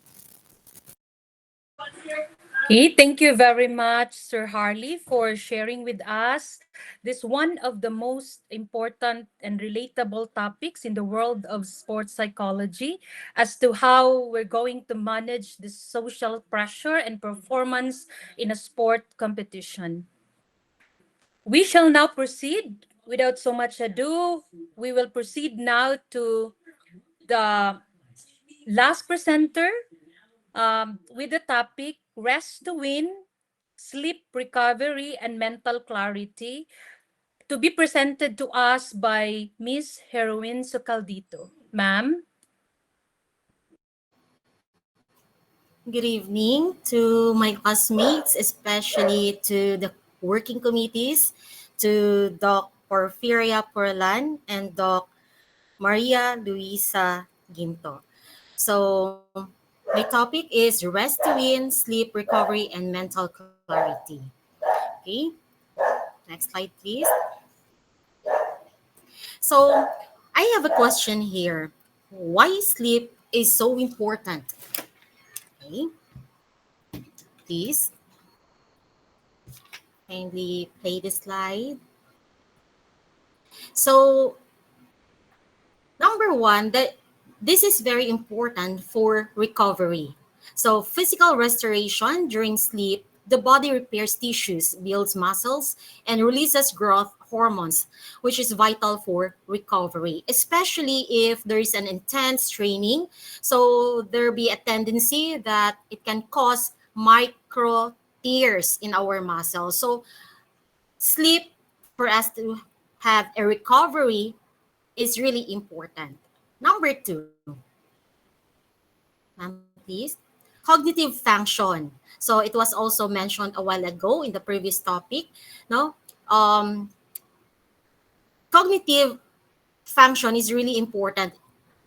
Okay, thank you very much, Sir Harley, for sharing with us this one of the most important and relatable topics in the world of sports psychology as to how we're going to manage the social pressure and performance in a sport competition. We shall now proceed. Without so much ado, we will proceed now to the last presenter with the topic Rest to Win, Sleep Recovery, and Mental Clarity, to be presented to us by Miss Heroin Socaldito. Ma'am? Good evening to my classmates, especially to the working committees, to Doc Porfiria Porlan and Doc Maria Luisa Ginto. So, my topic is rest to win, sleep recovery, and mental clarity. Okay, next slide, please. So, I have a question here. Why sleep is so important? Okay, please kindly play the slide. So, number one, that this is very important for recovery. So, physical restoration during sleep, the body repairs tissues, builds muscles, and releases growth hormones, which is vital for recovery, especially if there is an intense training. So, there be a tendency that it can cause micro tears in our muscles. So, sleep for us to have a recovery is really important. Number two, please, cognitive function. So it was also mentioned a while ago in the previous topic. No, cognitive function is really important.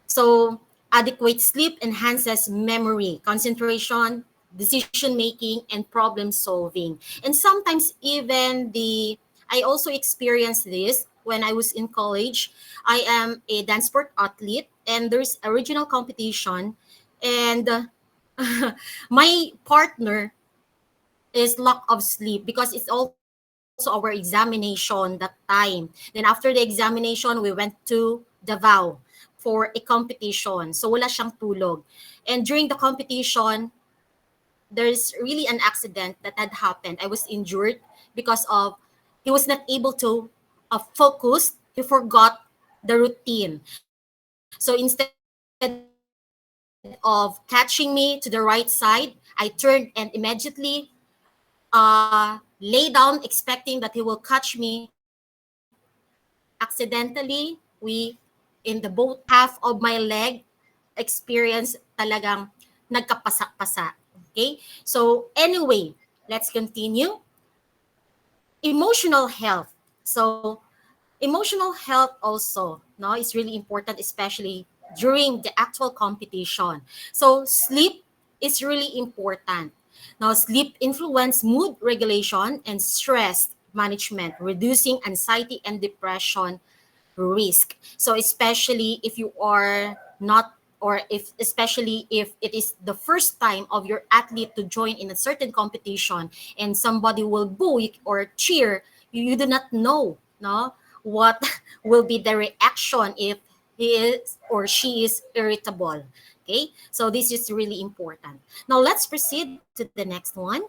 So adequate sleep enhances memory, concentration, decision making, and problem solving. And sometimes even I also experienced this when I was in college. I am a dance sport athlete, and there's a regional competition, and my partner is lack of sleep because it's also our examination that time. Then after the examination, we went to Davao for a competition. So wala siyang tulog. And during the competition, there's really an accident that had happened. I was injured because of he was not able to focus. He forgot the routine. So instead of catching me to the right side, I turned and immediately lay down expecting that he will catch me. Accidentally, we in the both half of my leg experience talagang nagkapasak-pasa. Okay? So anyway, let's continue. Emotional health. So emotional health also, no, is really important, especially during the actual competition. So sleep is really important. Now, sleep influence mood regulation and stress management, reducing anxiety and depression risk. So especially if you are not, or if especially if it is the first time of your athlete to join in a certain competition and somebody will boo or cheer, you do not know, no, what will be the reaction if he is or she is irritable. Okay, so this is really important. Now let's proceed to the next one.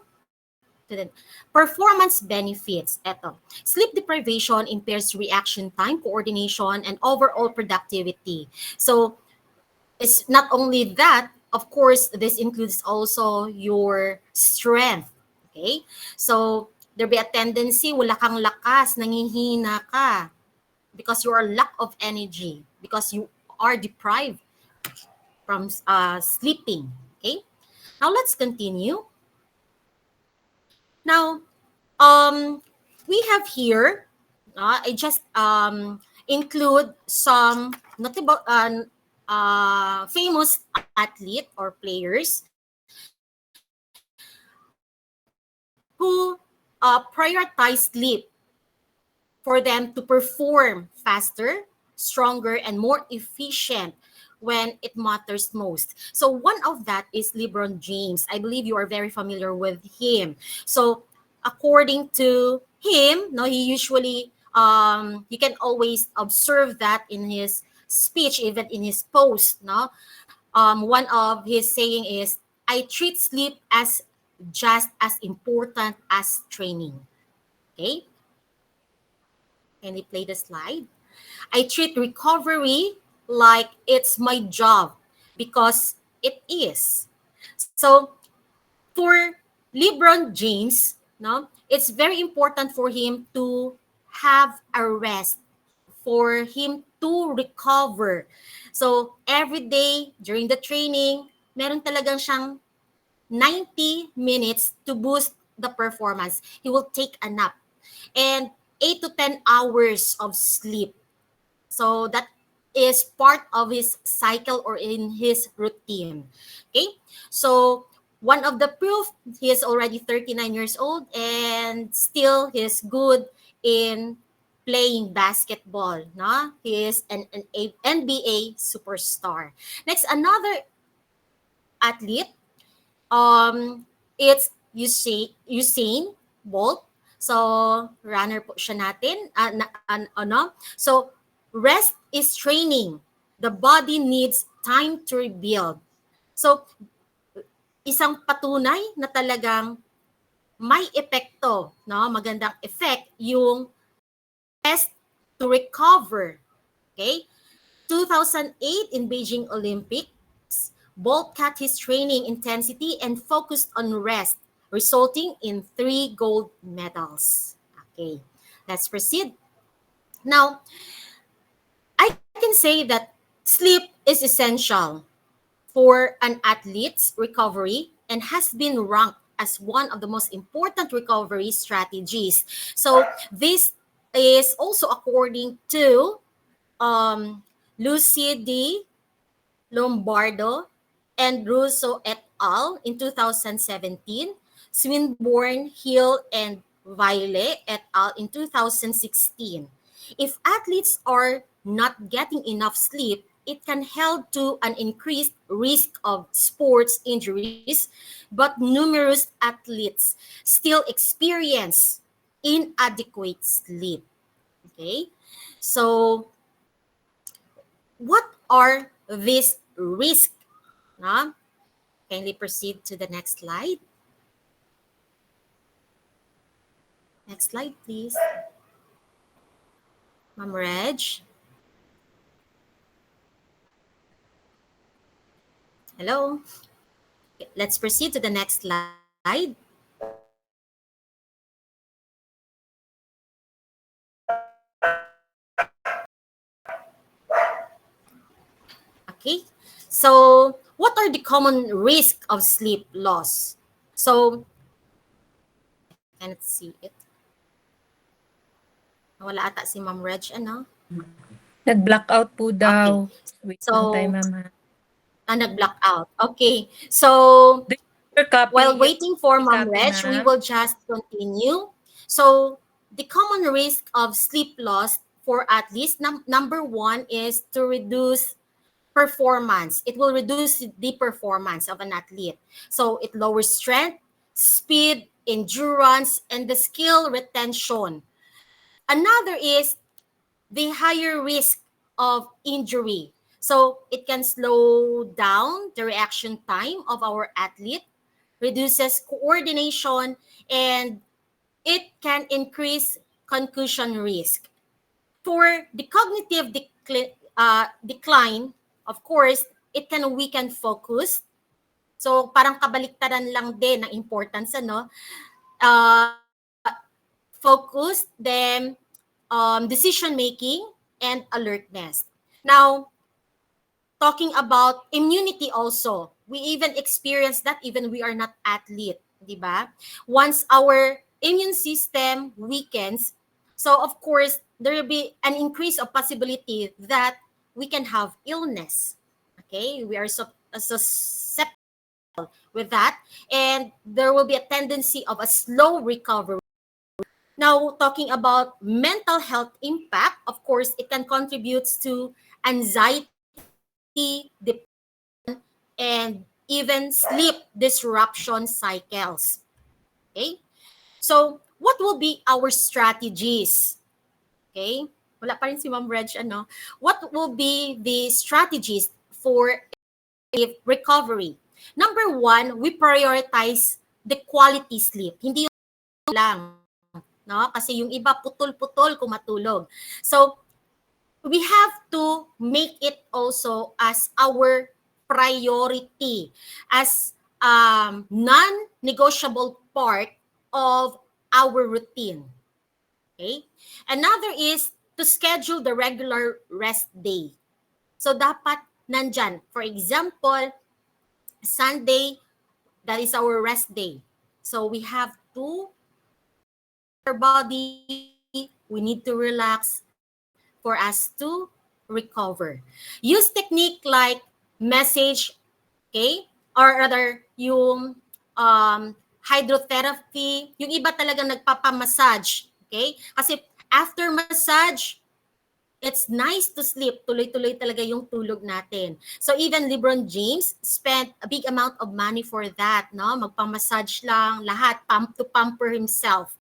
To the performance benefits. Eto, sleep deprivation impairs reaction time, coordination, and overall productivity. So it's not only that, of course, this includes also your strength. Okay? So there be a tendency, wala kang lakas, nangihina ka because you are lack of energy, because you are deprived from sleeping. Okay? Now let's continue. Now, we have here, I just include some notable, famous athlete or players who prioritize sleep for them to perform faster, stronger, and more efficient when it matters most. So one of that is LeBron James. I believe you are very familiar with him. So according to him, no, he usually you can always observe that in his speech, even in his post. No, one of his saying is, "I treat sleep as just as important as training." Okay, can you play the slide? I treat recovery like it's my job because it is. So for LeBron James, no, it's very important for him to have a rest, for him to recover. So every day during the training, meron talagang siyang 90 minutes to boost the performance. He will take a nap and 8 to 10 hours of sleep. So that is part of his cycle or in his routine. Okay, so one of the proof, he is already 39 years old and still he's good in playing basketball. No, he is an NBA superstar. Next, another athlete, it's Usain Bolt. So runner po siya natin. So rest is training. The body needs time to rebuild. So isang patunay na talagang may epekto, no? Magandang effect yung rest to recover. Okay? 2008 in Beijing Olympics, Bolt cut his training intensity and focused on rest, resulting in 3 gold medals. Okay, let's proceed. Now, I can say that sleep is essential for an athlete's recovery and has been ranked as one of the most important recovery strategies. So this is also according to Lucy D. Lombardo and Russo et al. In 2017, Swinburne, Hill, and Violet et al. In 2016. If athletes are not getting enough sleep, it can help to an increased risk of sports injuries, but numerous athletes still experience inadequate sleep. Okay, so what are these risks? No? Kindly proceed to the next slide. Next slide, please. Ma'am Reg. Hello. Let's proceed to the next slide. Okay, so what are the common risks of sleep loss? So, I cannot see it. Wala ata si Ma'am Reg, ano? Nag-blackout po daw. Wait lang tayo, So, mama. nag-blackout. Okay, so while Copy waiting for yung Ma'am copy, Reg, we ma'am. will just continue. So, the common risk of sleep loss for athletes, number one is to reduce performance. It will reduce the performance of an athlete. So it lowers strength, speed, endurance, and the skill retention. Another is the higher risk of injury. So it can slow down the reaction time of our athlete, reduces coordination, and it can increase concussion risk. For the cognitive decline, of course, it can weaken focus. So parang kabaliktaran lang din ng importance, ano? Focus, then decision making, and alertness. Now, talking about immunity also, we even experience that even we are not athlete, di ba? Once our immune system weakens, so of course, there will be an increase of possibility that we can have illness. Okay, we are susceptible with that, and there will be a tendency of a slow recovery. Now, talking about mental health impact, of course, it can contribute to anxiety, depression, and even sleep disruption cycles. Okay? So, what will be our strategies? Okay? Wala pa rin si Ma'am Reg, ano? What will be the strategies for recovery? Number one, we prioritize the quality sleep. Hindi yung lang, no? Kasi yung iba putol-putol kung matulog. So, we have to make it also as our priority, as non-negotiable part of our routine. Okay? Another is to schedule the regular rest day. So, dapat nandyan. For example, Sunday, that is our rest day. So, we have to our body, we need to relax for us to recover. Use technique like massage, okay? Or rather, yung hydrotherapy, yung iba talagang nagpapamassage, okay? Kasi after massage, it's nice to sleep. Tuloy-tuloy talaga yung tulog natin. So even LeBron James spent a big amount of money for that, no? Magpamassage lang, lahat, to pamper himself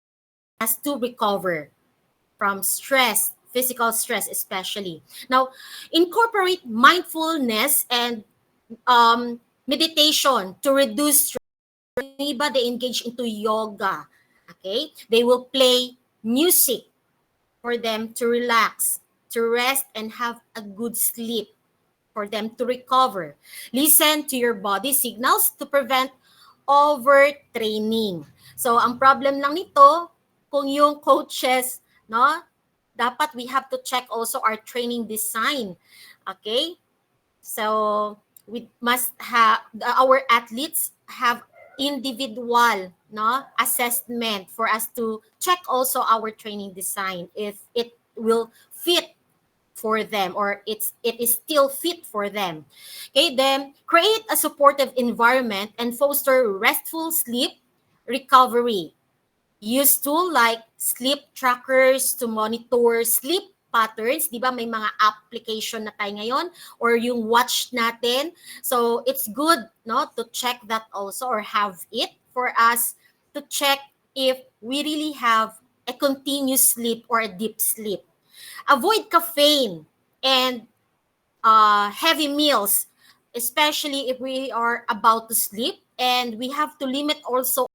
as to recover from stress, physical stress especially. Now, incorporate mindfulness and meditation to reduce stress. Iba, they engage into yoga. Okay? They will play music for them to relax, to rest, and have a good sleep, for them to recover. Listen to your body signals to prevent overtraining. So, ang problem lang nito, kung yung coaches, no, dapat we have to check also our training design. Okay? So, we must have, our athletes have individual, no, assessment for us to check also our training design if it will fit for them or it is still fit for them. Okay, then create a supportive environment and foster restful sleep recovery. Use tools like sleep trackers to monitor sleep patterns. Di ba may mga application na tayo ngayon or yung watch natin. So it's good, no, to check that also or have it for us to check if we really have a continuous sleep or a deep sleep. Avoid caffeine and heavy meals, especially if we are about to sleep, and we have to limit also